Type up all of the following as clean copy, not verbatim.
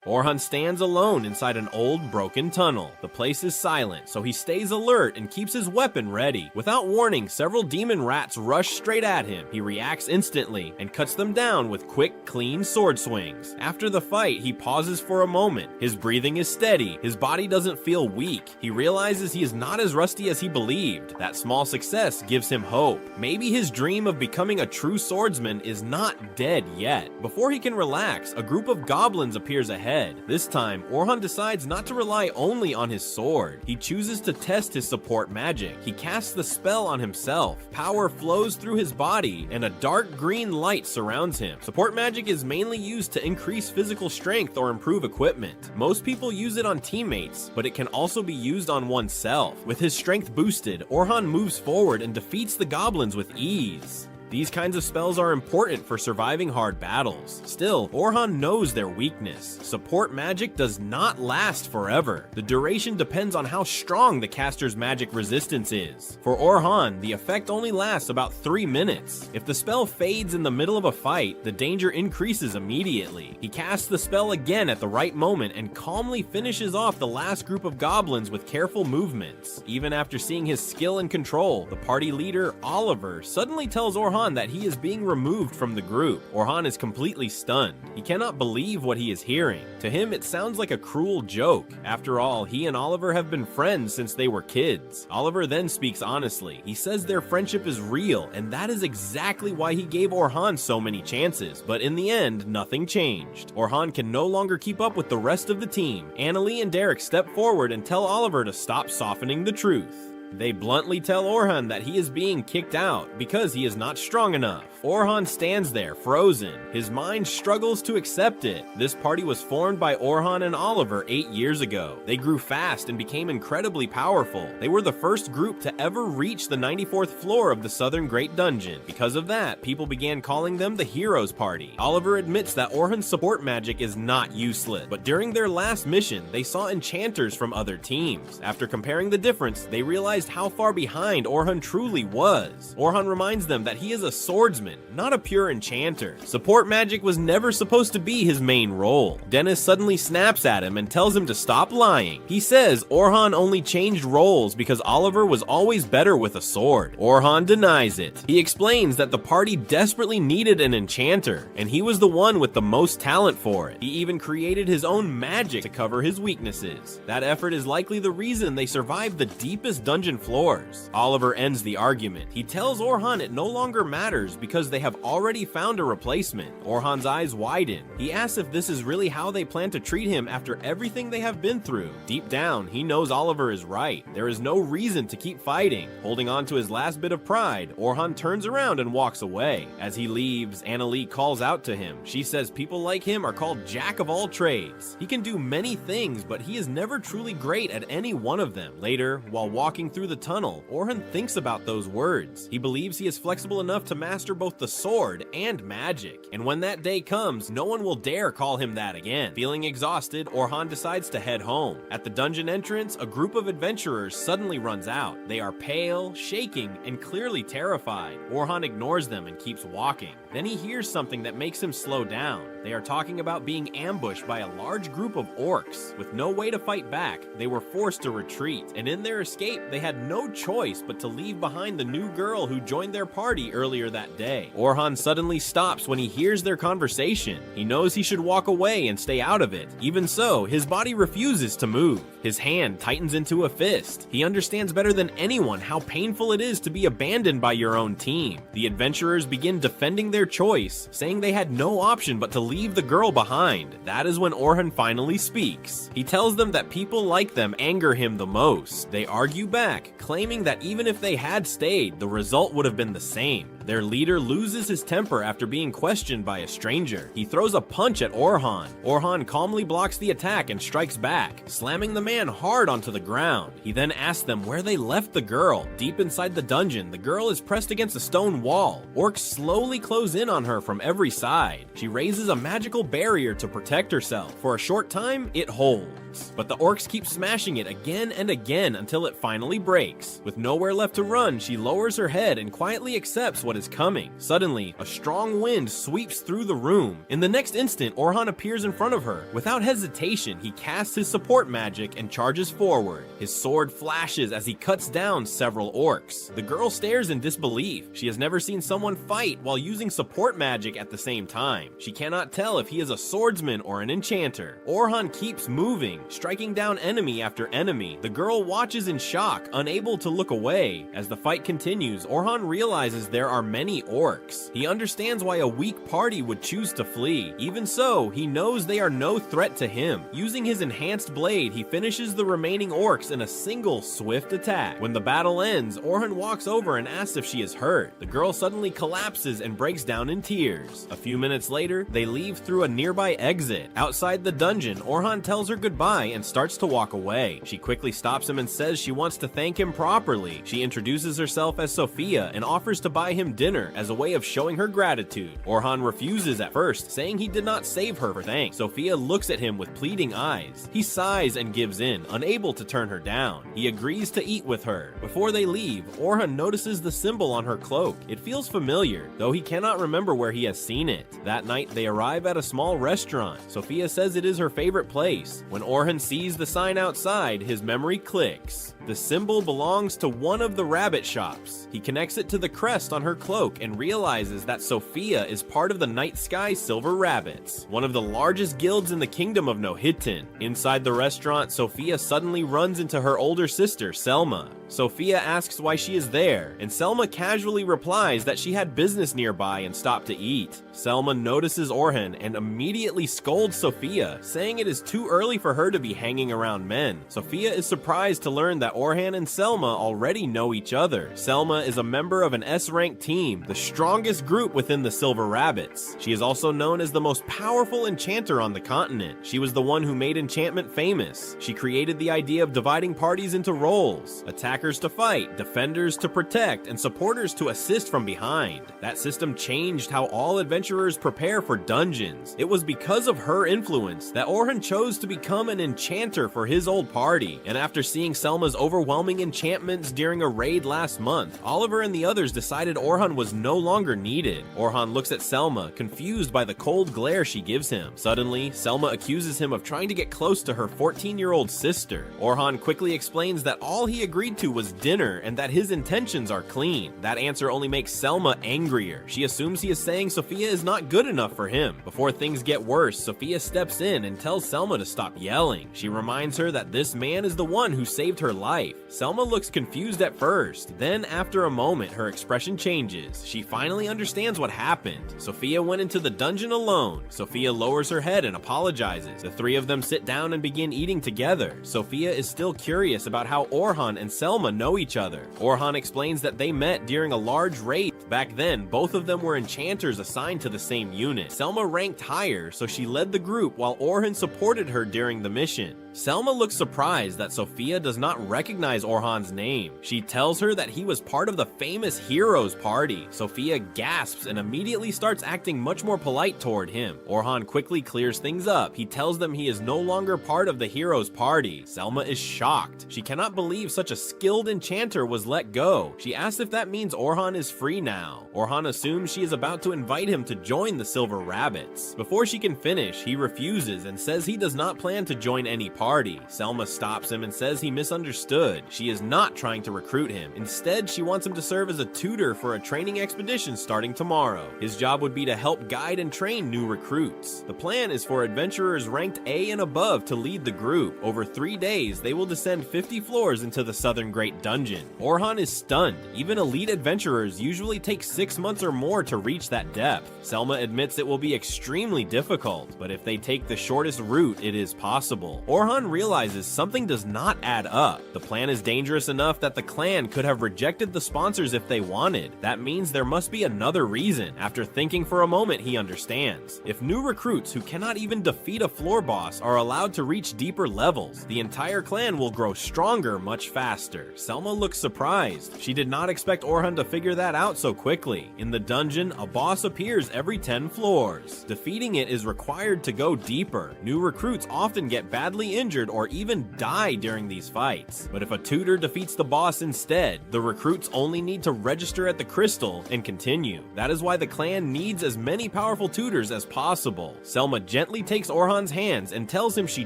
Orhan stands alone inside an old, broken tunnel. The place is silent, so he stays alert and keeps his weapon ready. Without warning, several demon rats rush straight at him. He reacts instantly and cuts them down with quick, clean sword swings. After the fight, he pauses for a moment. His breathing is steady. His body doesn't feel weak. He realizes he is not as rusty as he believed. That small success gives him hope. Maybe his dream of becoming a true swordsman is not dead yet. Before he can relax, a group of goblins appears ahead. This time, Orhan decides not to rely only on his sword. He chooses to test his support magic. He casts the spell on himself. Power flows through his body, and a dark green light surrounds him. Support magic is mainly used to increase physical strength or improve equipment. Most people use it on teammates, but it can also be used on oneself. With his strength boosted, Orhan moves forward and defeats the goblins with ease. These kinds of spells are important for surviving hard battles. Still, Orhan knows their weakness. Support magic does not last forever. The duration depends on how strong the caster's magic resistance is. For Orhan, the effect only lasts about 3 minutes. If the spell fades in the middle of a fight, the danger increases immediately. He casts the spell again at the right moment and calmly finishes off the last group of goblins with careful movements. Even after seeing his skill and control, the party leader, Oliver, suddenly tells Orhan that he is being removed from the group. Orhan is completely stunned. He cannot believe what he is hearing. To him, it sounds like a cruel joke. After all, he and Oliver have been friends since they were kids. Oliver then speaks honestly. He says their friendship is real, and that is exactly why he gave Orhan so many chances. But in the end, nothing changed. Orhan can no longer keep up with the rest of the team. Annalie and Derek step forward and tell Oliver to stop softening the truth. They bluntly tell Orhan that he is being kicked out because he is not strong enough. Orhan stands there, frozen. His mind struggles to accept it. This party was formed by Orhan and Oliver 8 years ago. They grew fast and became incredibly powerful. They were the first group to ever reach the 94th floor of the Southern Great Dungeon. Because of that, people began calling them the Heroes Party. Oliver admits that Orhan's support magic is not useless, but during their last mission, they saw enchanters from other teams. After comparing the difference, they realized how far behind Orhan truly was. Orhan reminds them that he is a swordsman, not a pure enchanter. Support magic was never supposed to be his main role. Dennis suddenly snaps at him and tells him to stop lying. He says Orhan only changed roles because Oliver was always better with a sword. Orhan denies it. He explains that the party desperately needed an enchanter, and he was the one with the most talent for it. He even created his own magic to cover his weaknesses. That effort is likely the reason they survived the deepest dungeon floors. Oliver ends the argument. He tells Orhan it no longer matters because they have already found a replacement. Orhan's eyes widen. He asks if this is really how they plan to treat him after everything they have been through. Deep down, he knows Oliver is right. There is no reason to keep fighting. Holding on to his last bit of pride, Orhan turns around and walks away. As he leaves, Annalie calls out to him. She says people like him are called Jack of all trades. He can do many things, but he is never truly great at any one of them. Later, while walking through the tunnel, Orhan thinks about those words. He believes he is flexible enough to master both the sword and magic, and when that day comes, no one will dare call him that again. Feeling exhausted, Orhan decides to head home. At the dungeon entrance, a group of adventurers suddenly runs out. They are pale, shaking, and clearly terrified. Orhan ignores them and keeps walking. Then he hears something that makes him slow down. They are talking about being ambushed by a large group of orcs. With no way to fight back, they were forced to retreat, and in their escape, they had no choice but to leave behind the new girl who joined their party earlier that day. Orhan suddenly stops when he hears their conversation. He knows he should walk away and stay out of it. Even so, his body refuses to move. His hand tightens into a fist. He understands better than anyone how painful it is to be abandoned by your own team. The adventurers begin defending their choice, saying they had no option but to leave the girl behind. That is when Orhan finally speaks. He tells them that people like them anger him the most. They argue back, claiming that even if they had stayed, the result would have been the same. Their leader loses his temper after being questioned by a stranger. He throws a punch at Orhan. Orhan calmly blocks the attack and strikes back, slamming the man hard onto the ground. He then asks them where they left the girl. Deep inside the dungeon, the girl is pressed against a stone wall. Orcs slowly close in on her from every side. She raises a magical barrier to protect herself. For a short time, it holds, but the orcs keep smashing it again and again until it finally breaks. With nowhere left to run, she lowers her head and quietly accepts what what is coming. Suddenly, a strong wind sweeps through the room. In the next instant, Orhan appears in front of her. Without hesitation, he casts his support magic and charges forward. His sword flashes as he cuts down several orcs. The girl stares in disbelief. She has never seen someone fight while using support magic at the same time. She cannot tell if he is a swordsman or an enchanter. Orhan keeps moving, striking down enemy after enemy. The girl watches in shock, unable to look away. As the fight continues, Orhan realizes there are many orcs. He understands why a weak party would choose to flee. Even so, he knows they are no threat to him. Using his enhanced blade, he finishes the remaining orcs in a single swift attack. When the battle ends, Orhan walks over and asks if she is hurt. The girl suddenly collapses and breaks down in tears. A few minutes later, they leave through a nearby exit. Outside the dungeon, Orhan tells her goodbye and starts to walk away. She quickly stops him and says she wants to thank him properly. She introduces herself as Sophia and offers to buy him dinner as a way of showing her gratitude. Orhan refuses at first, saying he did not save her for thanks. Sophia looks at him with pleading eyes. He sighs and gives in, unable to turn her down. He agrees to eat with her. Before they leave, Orhan notices the symbol on her cloak. It feels familiar, though he cannot remember where he has seen it. That night, they arrive at a small restaurant. Sophia says it is her favorite place. When Orhan sees the sign outside, his memory clicks. The symbol belongs to one of the rabbit shops. He connects it to the crest on her cloak and realizes that Sophia is part of the Night Sky Silver Rabbits, one of the largest guilds in the kingdom of Nohitin. Inside the restaurant, Sophia suddenly runs into her older sister, Selma. Sophia asks why she is there, and Selma casually replies that she had business nearby and stopped to eat. Selma notices Orhan and immediately scolds Sophia, saying it is too early for her to be hanging around men. Sophia is surprised to learn that Orhan and Selma already know each other. Selma is a member of an S-ranked team, the strongest group within the Silver Rabbits. She is also known as the most powerful enchanter on the continent. She was the one who made enchantment famous. She created the idea of dividing parties into roles: attackers to fight, defenders to protect, and supporters to assist from behind. That system changed how all adventurers prepare for dungeons. It was because of her influence that Orhan chose to become an enchanter for his old party, and after seeing Selma's overwhelming enchantments during a raid last month, Oliver and the others decided Orhan was no longer needed. Orhan looks at Selma, confused by the cold glare she gives him. Suddenly, Selma accuses him of trying to get close to her 14-year-old sister. Orhan quickly explains that all he agreed to was dinner and that his intentions are clean. That answer only makes Selma angrier. She assumes he is saying Sophia is not good enough for him. Before things get worse, Sophia steps in and tells Selma to stop yelling. She reminds her that this man is the one who saved her life. Selma looks confused at first. Then, after a moment, her expression changes. She finally understands what happened. Sophia went into the dungeon alone. Sophia lowers her head and apologizes. The three of them sit down and begin eating together. Sophia is still curious about how Orhan and Selma know each other. Orhan explains that they met during a large raid. Back then, both of them were enchanters assigned to the same unit. Selma ranked higher, so she led the group while Orhan supported her during the mission. Selma looks surprised that Sophia does not recognize Orhan's name. She tells her that he was part of the famous Heroes party. Sophia gasps and immediately starts acting much more polite toward him. Orhan quickly clears things up. He tells them he is no longer part of the Heroes party. Selma is shocked. She cannot believe such a skilled enchanter was let go. She asks if that means Orhan is free now. Orhan assumes she is about to invite him to join the Silver Rabbits. Before she can finish, he refuses and says he does not plan to join any party. Selma stops him and says he misunderstood. She is not trying to recruit him. Instead, she wants him to serve as a tutor for a training expedition starting tomorrow. His job would be to help guide and train new recruits. The plan is for adventurers ranked A and above to lead the group. Over 3 days, they will descend 50 floors into the Southern Great Dungeon. Orhan is stunned. Even elite adventurers usually take 6 months or more to reach that depth. Selma admits it will be extremely difficult, but if they take the shortest route, it is possible. Orhan realizes something does not add up. The plan is dangerous enough that the clan could have rejected the sponsors if they wanted. That means there must be another reason. After thinking for a moment, he understands. If new recruits who cannot even defeat a floor boss are allowed to reach deeper levels, the entire clan will grow stronger much faster. Selma looks surprised. She did not expect Orhan to figure that out so quickly. In the dungeon, a boss appears every 10 floors. Defeating it is required to go deeper. New recruits often get badly injured or even die during these fights. But if a tutor defeats the boss instead, the recruits only need to register at the crystal and continue. That is why the clan needs as many powerful tutors as possible. Selma gently takes Orhan's hands and tells him she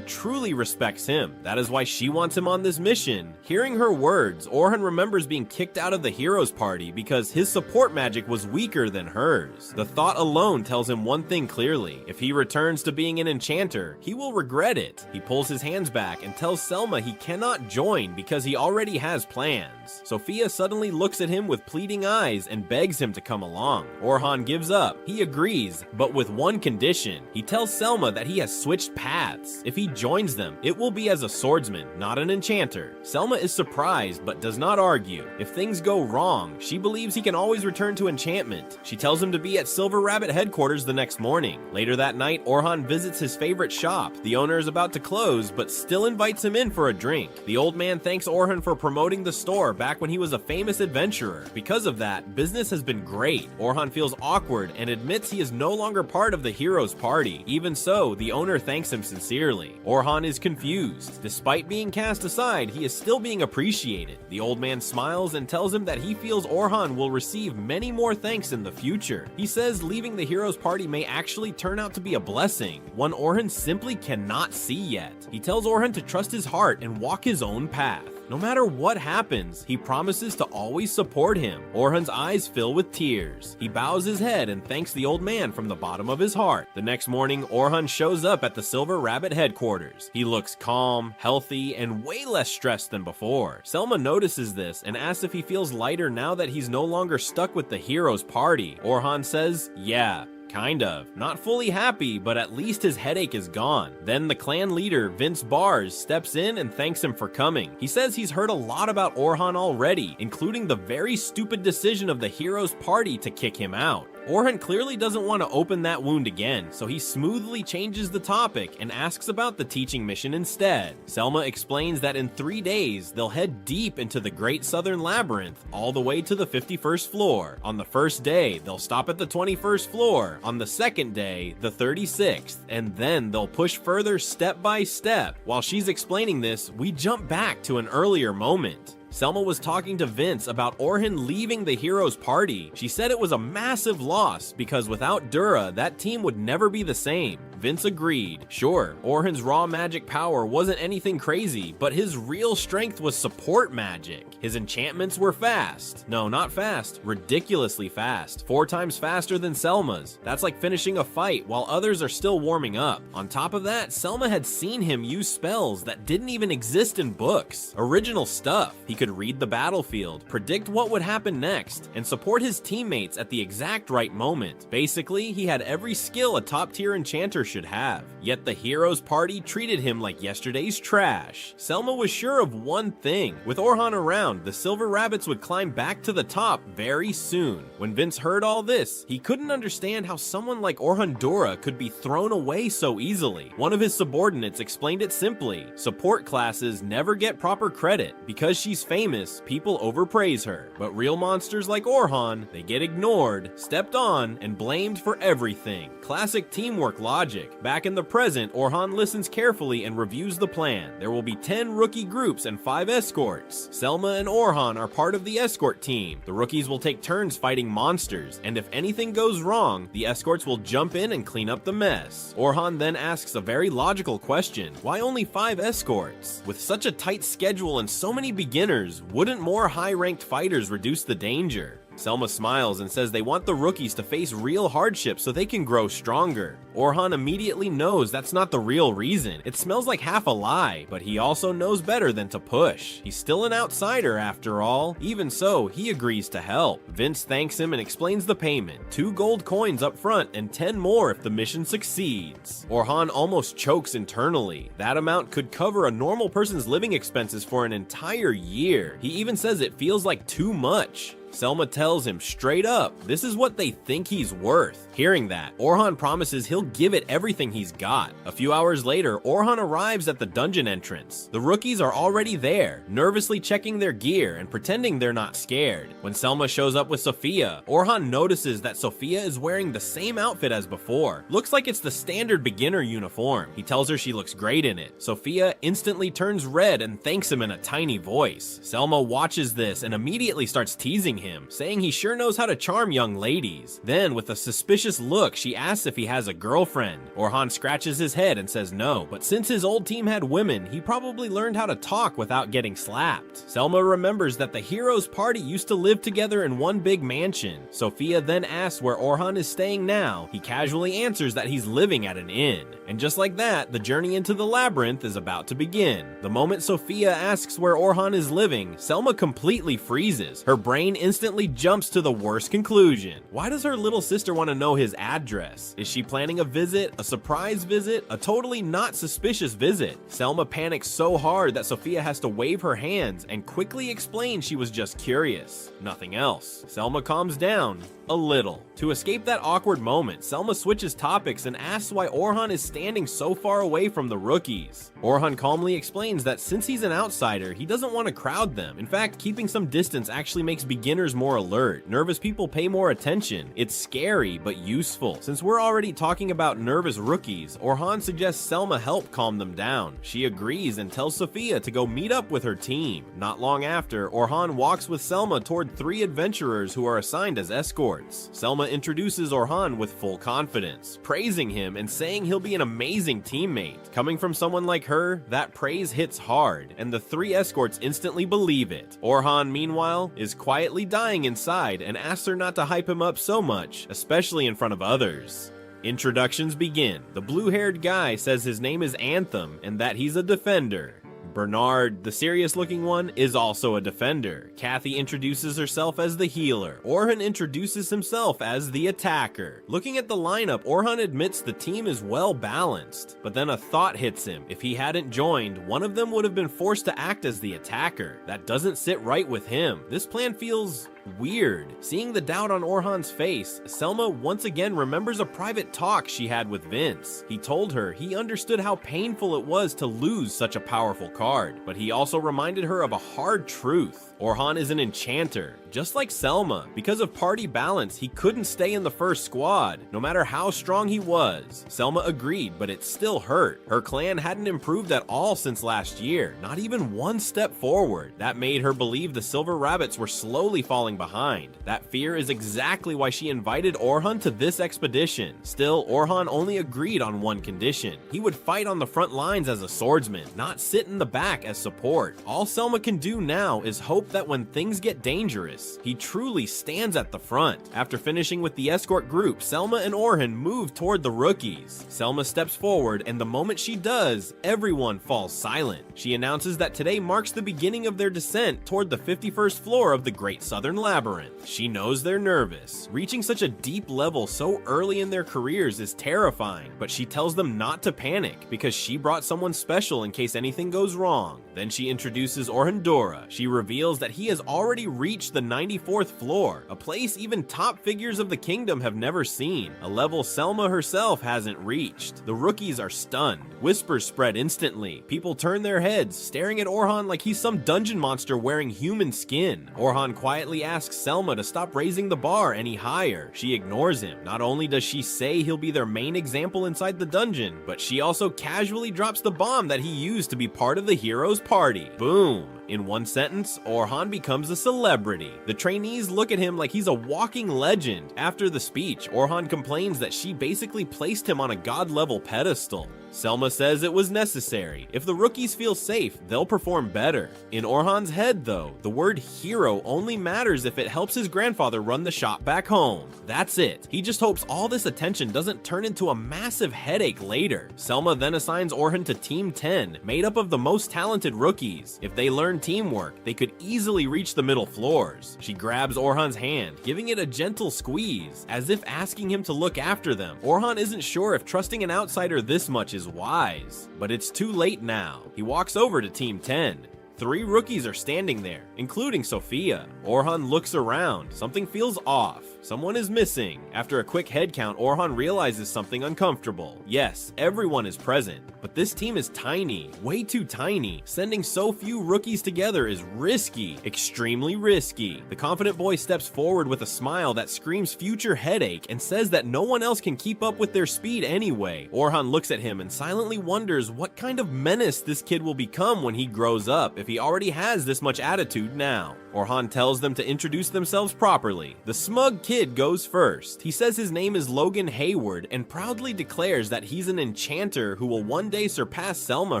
truly respects him. That is why she wants him on this mission. Hearing her words, Orhan remembers being kicked out of the heroes party because his support magic was weaker than hers. The thought alone tells him one thing clearly: if he returns to being an enchanter, he will regret it. He pulls his hands back and tells Selma he cannot join because he already has plans. Sophia suddenly looks at him with pleading eyes and begs him to come along. Orhan gives up. He agrees, but with one condition. He tells Selma that he has switched paths. If he joins them, it will be as a swordsman, not an enchanter. Selma is surprised but does not argue. If things go wrong, she believes he can always return to enchantment. She tells him to be at Silver Rabbit headquarters the next morning. Later that night, Orhan visits his favorite shop. The owner is about to close, but still invites him in for a drink. The old man thanks Orhan for promoting the store back when he was a famous adventurer. Because of that, business has been great. Orhan feels awkward and admits he is no longer part of the heroes party. Even so, the owner thanks him sincerely. Orhan is confused. Despite being cast aside, he is still being appreciated. The old man smiles and tells him that he feels Orhan will receive many more thanks in the future. He says leaving the heroes party may actually turn out to be a blessing, one Orhan simply cannot see yet. He tells Orhan to trust his heart and walk his own path. No matter what happens, he promises to always support him. Orhan's eyes fill with tears. He bows his head and thanks the old man from the bottom of his heart. The next morning, Orhan shows up at the Silver Rabbit headquarters. He looks calm, healthy, and way less stressed than before. Selma notices this and asks if he feels lighter now that he's no longer stuck with the heroes party. Orhan says, yeah. Kind of. Not fully happy, but at least his headache is gone. Then the clan leader, Vince Bars, steps in and thanks him for coming. He says he's heard a lot about Orhan already, including the very stupid decision of the heroes party to kick him out. Orhan clearly doesn't want to open that wound again, so he smoothly changes the topic and asks about the teaching mission instead. Selma explains that in 3 days, they'll head deep into the Great Southern Labyrinth, all the way to the 51st floor. On the first day, they'll stop at the 21st floor. On the second day, the 36th, and then they'll push further step by step. While she's explaining this, we jump back to an earlier moment. Selma was talking to Vince about Orhan leaving the heroes party. She said it was a massive loss because without Dura, that team would never be the same. Vince agreed. Sure, Orhan's raw magic power wasn't anything crazy, but his real strength was support magic. His enchantments were fast. No, not fast, ridiculously fast. 4 times faster than Selma's. That's like finishing a fight while others are still warming up. On top of that, Selma had seen him use spells that didn't even exist in books. Original stuff. He could read the battlefield, predict what would happen next, and support his teammates at the exact right moment. Basically, he had every skill a top-tier enchanter should have. Yet the heroes party treated him like yesterday's trash. Selma was sure of one thing. With Orhan around, the Silver Rabbits would climb back to the top very soon. When Vince heard all this, he couldn't understand how someone like Orhan Dura could be thrown away so easily. One of his subordinates explained it simply. Support classes never get proper credit. Because she's famous, people overpraise her. But real monsters like Orhan, they get ignored, stepped on, and blamed for everything. Classic teamwork logic. Back in the present, Orhan listens carefully and reviews the plan. There will be 10 rookie groups and 5 escorts. Selma and Orhan are part of the escort team. The rookies will take turns fighting monsters, and if anything goes wrong, the escorts will jump in and clean up the mess. Orhan then asks a very logical question. Why only 5 escorts? With such a tight schedule and so many beginners, wouldn't more high-ranked fighters reduce the danger? Selma smiles and says they want the rookies to face real hardships so they can grow stronger. Orhan immediately knows that's not the real reason. It smells like half a lie, but he also knows better than to push. He's still an outsider after all. Even so, he agrees to help. Vince thanks him and explains the payment. 2 gold coins up front and 10 more if the mission succeeds. Orhan almost chokes internally. That amount could cover a normal person's living expenses for an entire year. He even says it feels like too much. Selma tells him straight up, this is what they think he's worth. Hearing that, Orhan promises he'll give it everything he's got. A few hours later, Orhan arrives at the dungeon entrance. The rookies are already there, nervously checking their gear and pretending they're not scared. When Selma shows up with Sophia, Orhan notices that Sophia is wearing the same outfit as before. Looks like it's the standard beginner uniform. He tells her she looks great in it. Sophia instantly turns red and thanks him in a tiny voice. Selma watches this and immediately starts teasing him, saying he sure knows how to charm young ladies. Then, with a suspicious look, she asks if he has a girlfriend. Orhan scratches his head and says no, but since his old team had women, he probably learned how to talk without getting slapped. Selma remembers that the heroes' party used to live together in one big mansion. Sophia then asks where Orhan is staying now. He casually answers that he's living at an inn. And just like that, the journey into the labyrinth is about to begin. The moment Sophia asks where Orhan is living, Selma completely freezes. Her brain instantly jumps to the worst conclusion. Why does her little sister want to know his address? Is she planning a visit, a surprise visit, a totally not suspicious visit? Selma panics so hard that Sophia has to wave her hands and quickly explain she was just curious. Nothing else. Selma calms down a little. To escape that awkward moment, Selma switches topics and asks why Orhan is standing so far away from the rookies. Orhan calmly explains that since he's an outsider, he doesn't want to crowd them. In fact, keeping some distance actually makes beginners more alert. Nervous people pay more attention. It's scary, but useful. Since we're already talking about nervous rookies, Orhan suggests Selma help calm them down. She agrees and tells Sophia to go meet up with her team. Not long after, Orhan walks with Selma toward 3 adventurers who are assigned as escorts. Selma introduces Orhan with full confidence, praising him and saying he'll be an amazing teammate. Coming from someone like her, that praise hits hard, and the 3 escorts instantly believe it. Orhan, meanwhile, is quietly dying inside and asks her not to hype him up so much, especially in front of others. Introductions begin. The blue-haired guy says his name is Anthem and that he's a defender. Bernard, the serious-looking one, is also a defender. Kathy introduces herself as the healer. Orhan introduces himself as the attacker. Looking at the lineup, Orhan admits the team is well balanced. But then a thought hits him. If he hadn't joined, one of them would have been forced to act as the attacker. That doesn't sit right with him. This plan feels weird. Seeing the doubt on Orhan's face, Selma once again remembers a private talk she had with Vince. He told her he understood how painful it was to lose such a powerful card, but he also reminded her of a hard truth. Orhan is an enchanter, just like Selma. Because of party balance, he couldn't stay in the first squad, no matter how strong he was. Selma agreed, but it still hurt. Her clan hadn't improved at all since last year, not even one step forward. That made her believe the Silver Rabbits were slowly falling behind. That fear is exactly why she invited Orhan to this expedition. Still, Orhan only agreed on one condition. He would fight on the front lines as a swordsman, not sit in the back as support. All Selma can do now is hope that when things get dangerous, he truly stands at the front. After finishing with the escort group, Selma and Orhan move toward the rookies. Selma steps forward, and the moment she does, everyone falls silent. She announces that today marks the beginning of their descent toward the 51st floor of the Great Southern Labyrinth. She knows they're nervous. Reaching such a deep level so early in their careers is terrifying, but she tells them not to panic because she brought someone special in case anything goes wrong. Then she introduces Orhandora. She reveals that he has already reached the 94th floor, a place even top figures of the kingdom have never seen, a level Selma herself hasn't reached. The rookies are stunned. Whispers spread instantly. People turn their heads, staring at Orhan like he's some dungeon monster wearing human skin. Orhan quietly asks Selma to stop raising the bar any higher. She ignores him. Not only does she say he'll be their main example inside the dungeon, but she also casually drops the bomb that he used to be part of the hero's party. Boom. In one sentence, Orhan becomes a celebrity. The trainees look at him like he's a walking legend. After the speech, Orhan complains that she basically placed him on a god-level pedestal. Selma says it was necessary. If the rookies feel safe, they'll perform better. In Orhan's head, though, the word hero only matters if it helps his grandfather run the shop back home. That's it. He just hopes all this attention doesn't turn into a massive headache later. Selma then assigns Orhan to Team 10, made up of the most talented rookies. If they learn teamwork, they could easily reach the middle floors. She grabs Orhan's hand, giving it a gentle squeeze, as if asking him to look after them. Orhan isn't sure if trusting an outsider this much is wise, but it's too late now. He walks over to Team 10. 3 rookies are standing there, including Sophia. Orhan looks around. Something feels off. Someone is missing. After a quick head count, Orhan realizes something uncomfortable. Yes, everyone is present, but this team is tiny, way too tiny. Sending so few rookies together is risky, extremely risky. The confident boy steps forward with a smile that screams future headache and says that no one else can keep up with their speed anyway. Orhan looks at him and silently wonders what kind of menace this kid will become when he grows up if he already has this much attitude now. Orhan tells them to introduce themselves properly. The smug kid goes first. He says his name is Logan Hayward and proudly declares that he's an enchanter who will one day surpass Selma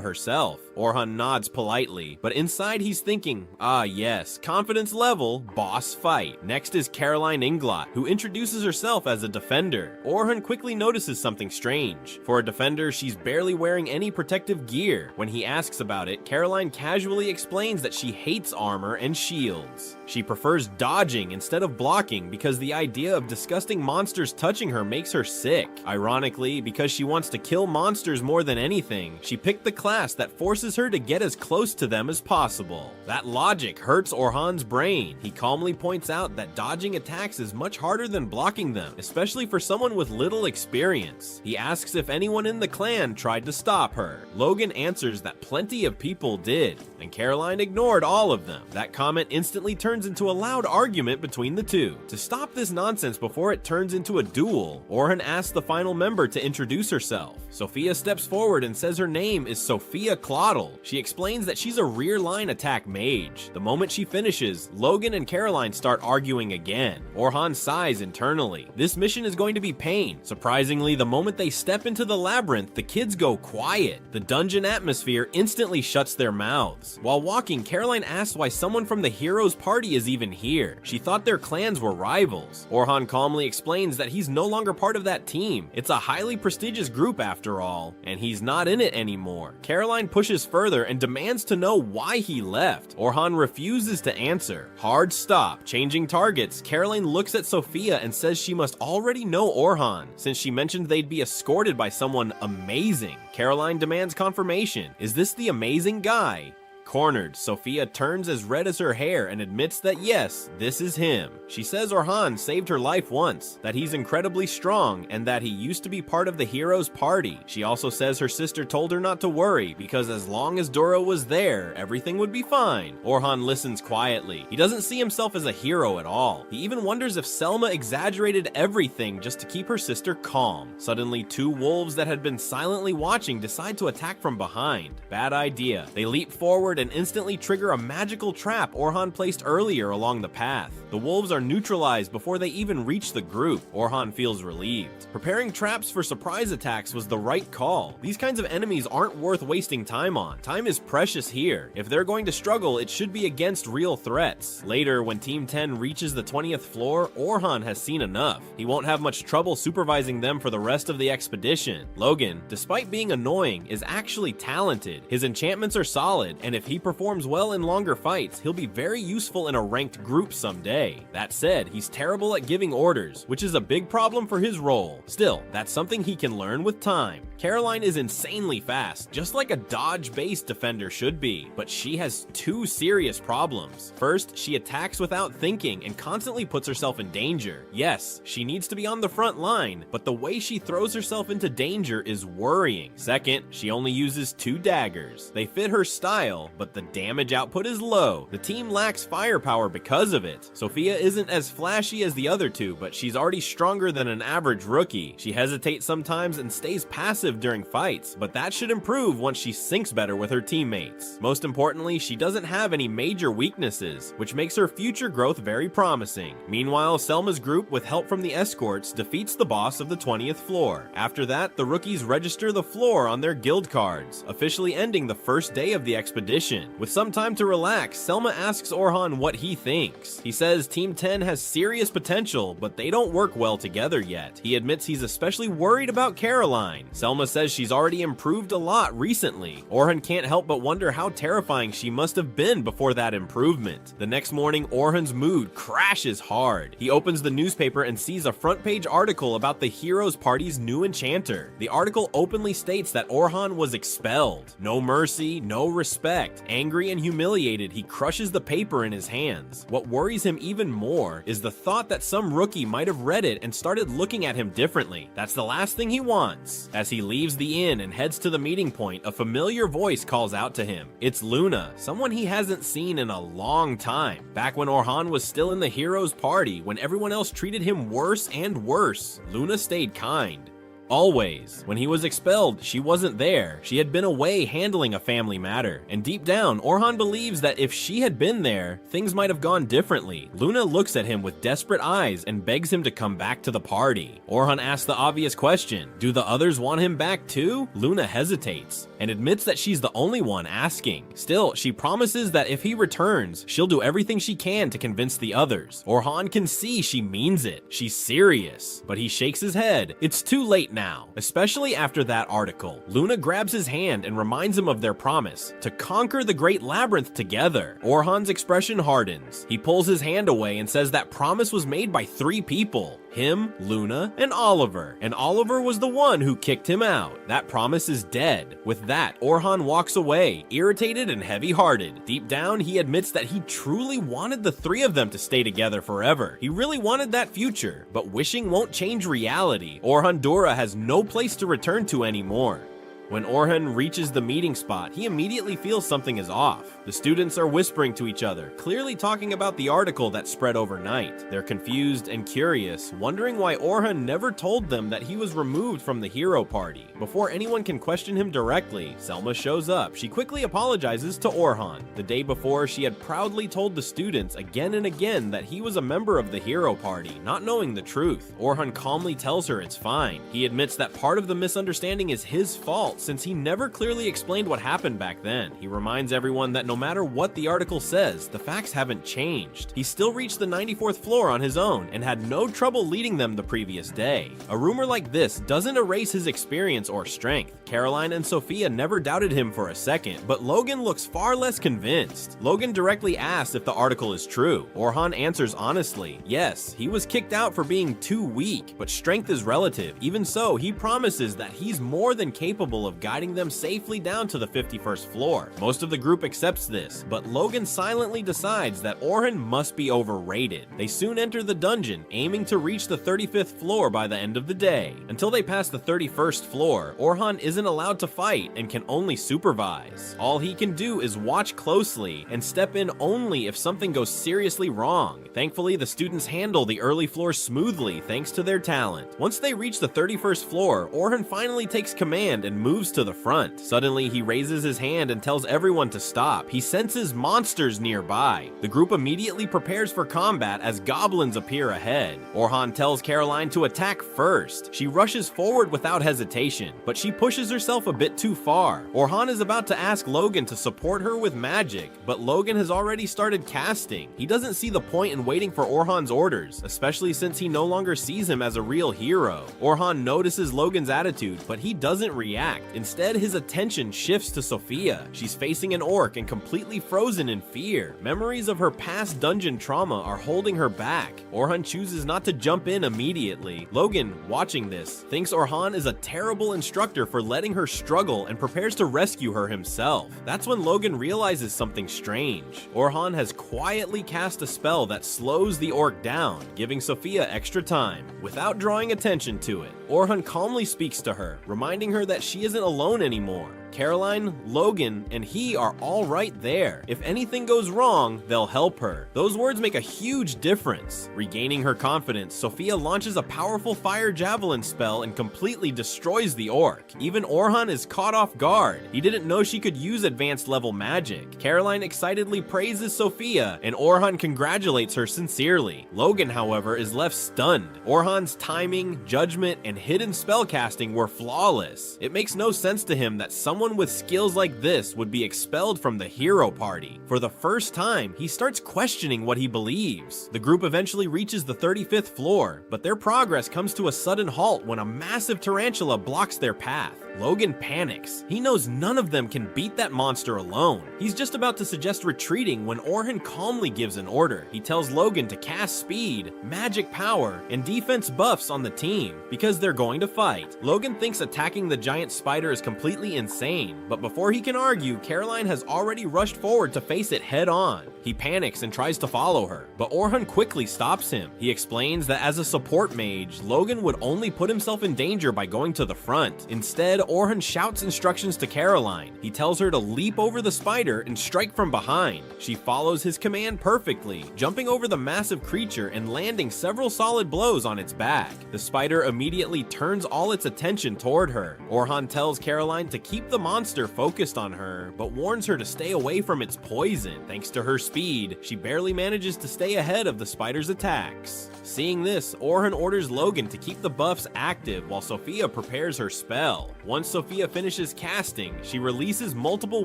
herself. Orhan nods politely, but inside he's thinking, ah yes, confidence level, boss fight. Next is Caroline Inglot, who introduces herself as a defender. Orhan quickly notices something strange. For a defender, she's barely wearing any protective gear. When he asks about it, Caroline casually explains that she hates armor and shields. She prefers dodging instead of blocking because the idea of disgusting monsters touching her makes her sick. Ironically, because she wants to kill monsters more than anything, she picked the class that forces her to get as close to them as possible. That logic hurts Orhan's brain. He calmly points out that dodging attacks is much harder than blocking them, especially for someone with little experience. He asks if anyone in the clan tried to stop her. Logan answers that plenty of people did, and Caroline ignored all of them. That comment instantly turns into a loud argument between the two. To stop this nonsense before it turns into a duel, Orhan asks the final member to introduce herself. Sophia steps forward and says her name is Sophia Clottle. She explains that she's a rear line attack mage. The moment she finishes, Logan and Caroline start arguing again. Orhan sighs internally. This mission is going to be pain. Surprisingly, the moment they step into the labyrinth, the kids go quiet. The dungeon atmosphere instantly shuts their mouths. While walking, Caroline asks why someone from the heroes' party is even here. She thought their clans were rivals. Orhan calmly explains that he's no longer part of that team. It's a highly prestigious group after all, and he's not in it anymore. Caroline pushes further and demands to know why he left. Orhan refuses to answer. Hard stop. Changing targets, Caroline looks at Sophia and says she must already know Orhan, since she mentioned they'd be escorted by someone amazing. Caroline demands confirmation. Is this the amazing guy? Cornered, Sophia turns as red as her hair and admits that yes, this is him. She says Orhan saved her life once, that he's incredibly strong, and that he used to be part of the heroes' party. She also says her sister told her not to worry, because as long as Dora was there, everything would be fine. Orhan listens quietly. He doesn't see himself as a hero at all. He even wonders if Selma exaggerated everything just to keep her sister calm. Suddenly, 2 wolves that had been silently watching decide to attack from behind. Bad idea. They leap forward and instantly trigger a magical trap Orhan placed earlier along the path. The wolves are neutralized before they even reach the group. Orhan feels relieved. Preparing traps for surprise attacks was the right call. These kinds of enemies aren't worth wasting time on. Time is precious here. If they're going to struggle, it should be against real threats. Later, when Team 10 reaches the 20th floor, Orhan has seen enough. He won't have much trouble supervising them for the rest of the expedition. Logan, despite being annoying, is actually talented. His enchantments are solid, and if he performs well in longer fights, he'll be very useful in a ranked group someday. That said, he's terrible at giving orders, which is a big problem for his role. Still, that's something he can learn with time. Caroline is insanely fast, just like a dodge-based defender should be, but she has 2 serious problems. First, she attacks without thinking and constantly puts herself in danger. Yes, she needs to be on the front line, but the way she throws herself into danger is worrying. Second, she only uses 2 daggers. They fit her style, but the damage output is low. The team lacks firepower because of it. Sophia isn't as flashy as the other 2, but she's already stronger than an average rookie. She hesitates sometimes and stays passive during fights, but that should improve once she syncs better with her teammates. Most importantly, she doesn't have any major weaknesses, which makes her future growth very promising. Meanwhile, Selma's group, with help from the escorts, defeats the boss of the 20th floor. After that, the rookies register the floor on their guild cards, officially ending the first day of the expedition. With some time to relax, Selma asks Orhan what he thinks. He says Team 10 has serious potential, but they don't work well together yet. He admits he's especially worried about Caroline. Selma says she's already improved a lot recently. Orhan can't help but wonder how terrifying she must have been before that improvement. The next morning, Orhan's mood crashes hard. He opens the newspaper and sees a front-page article about the heroes' party's new enchanter. The article openly states that Orhan was expelled. No mercy, no respect. perfect. Angry and humiliated, he crushes the paper in his hands. What worries him even more is the thought that some rookie might have read it and started looking at him differently. That's the last thing he wants. As he leaves the inn and heads to the meeting point, a familiar voice calls out to him. It's Luna, someone he hasn't seen in a long time. Back when Orhan was still in the hero's party, when everyone else treated him worse and worse, Luna stayed kind. Always. When he was expelled, she wasn't there. She had been away handling a family matter. And deep down, Orhan believes that if she had been there, things might have gone differently. Luna looks at him with desperate eyes and begs him to come back to the party. Orhan asks the obvious question, do the others want him back too? Luna hesitates and admits that she's the only one asking. Still, she promises that if he returns, she'll do everything she can to convince the others. Orhan can see she means it. She's serious. But he shakes his head. It's too late now, especially after that article. Luna grabs his hand and reminds him of their promise to conquer the Great Labyrinth together. Orhan's expression hardens. He pulls his hand away and says that promise was made by 3 people. Him, Luna, and Oliver. And Oliver was the one who kicked him out. That promise is dead. With that, Orhan walks away, irritated and heavy-hearted. Deep down, he admits that he truly wanted the 3 of them to stay together forever. He really wanted that future, but wishing won't change reality. Orhan Dura has no place to return to anymore. When Orhan reaches the meeting spot, he immediately feels something is off. The students are whispering to each other, clearly talking about the article that spread overnight. They're confused and curious, wondering why Orhan never told them that he was removed from the hero party. Before anyone can question him directly, Selma shows up. She quickly apologizes to Orhan. The day before, she had proudly told the students again and again that he was a member of the hero party, not knowing the truth. Orhan calmly tells her it's fine. He admits that part of the misunderstanding is his fault, since he never clearly explained what happened back then. He reminds everyone that no matter what the article says, the facts haven't changed. He still reached the 94th floor on his own and had no trouble leading them the previous day. A rumor like this doesn't erase his experience or strength. Caroline and Sophia never doubted him for a second, but Logan looks far less convinced. Logan directly asks if the article is true. Orhan answers honestly, yes, he was kicked out for being too weak, but strength is relative. Even so, he promises that he's more than capable of guiding them safely down to the 51st floor. Most of the group accepts this, but Logan silently decides that Orhan must be overrated. They soon enter the dungeon, aiming to reach the 35th floor by the end of the day. Until they pass the 31st floor, Orhan isn't allowed to fight and can only supervise. All he can do is watch closely and step in only if something goes seriously wrong. Thankfully, the students handle the early floors smoothly thanks to their talent. Once they reach the 31st floor, Orhan finally takes command and moves to the front. Suddenly, he raises his hand and tells everyone to stop. He senses monsters nearby. The group immediately prepares for combat as goblins appear ahead. Orhan tells Caroline to attack first. She rushes forward without hesitation, but she pushes herself a bit too far. Orhan is about to ask Logan to support her with magic, but Logan has already started casting. He doesn't see the point in waiting for Orhan's orders, especially since he no longer sees him as a real hero. Orhan notices Logan's attitude, but he doesn't react. Instead, his attention shifts to Sophia. She's facing an orc and completely frozen in fear. Memories of her past dungeon trauma are holding her back. Orhan chooses not to jump in immediately. Logan, watching this, thinks Orhan is a terrible instructor for letting her struggle and prepares to rescue her himself. That's when Logan realizes something strange. Orhan has quietly cast a spell that slows the orc down, giving Sophia extra time. Without drawing attention to it, Orhan calmly speaks to her, reminding her that she isn't alone anymore. Caroline, Logan, and he are all right there. If anything goes wrong, they'll help her. Those words make a huge difference. Regaining her confidence, Sophia launches a powerful fire javelin spell and completely destroys the orc. Even Orhan is caught off guard. He didn't know she could use advanced level magic. Caroline excitedly praises Sophia, and Orhan congratulates her sincerely. Logan, however, is left stunned. Orhan's timing, judgment, and hidden spellcasting were flawless. It makes no sense to him that someone with skills like this would be expelled from the hero party. For the first time, he starts questioning what he believes. The group eventually reaches the 35th floor, but their progress comes to a sudden halt when a massive tarantula blocks their path. Logan panics. He knows none of them can beat that monster alone. He's just about to suggest retreating when Orhan calmly gives an order. He tells Logan to cast speed, magic power, and defense buffs on the team because they're going to fight. Logan thinks attacking the giant spider is completely insane, pain, but before he can argue, Caroline has already rushed forward to face it head on. He panics and tries to follow her, but Orhan quickly stops him. He explains that as a support mage, Logan would only put himself in danger by going to the front. Instead, Orhan shouts instructions to Caroline. He tells her to leap over the spider and strike from behind. She follows his command perfectly, jumping over the massive creature and landing several solid blows on its back. The spider immediately turns all its attention toward her. Orhan tells Caroline to keep the monster focused on her, but warns her to stay away from its poison. Thanks to her speed, she barely manages to stay ahead of the spider's attacks. Seeing this, Orhan orders Logan to keep the buffs active while Sophia prepares her spell. Once Sophia finishes casting, she releases multiple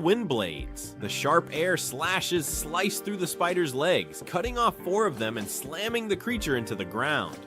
wind blades. The sharp air slashes slice through the spider's legs, cutting off 4 of them and slamming the creature into the ground.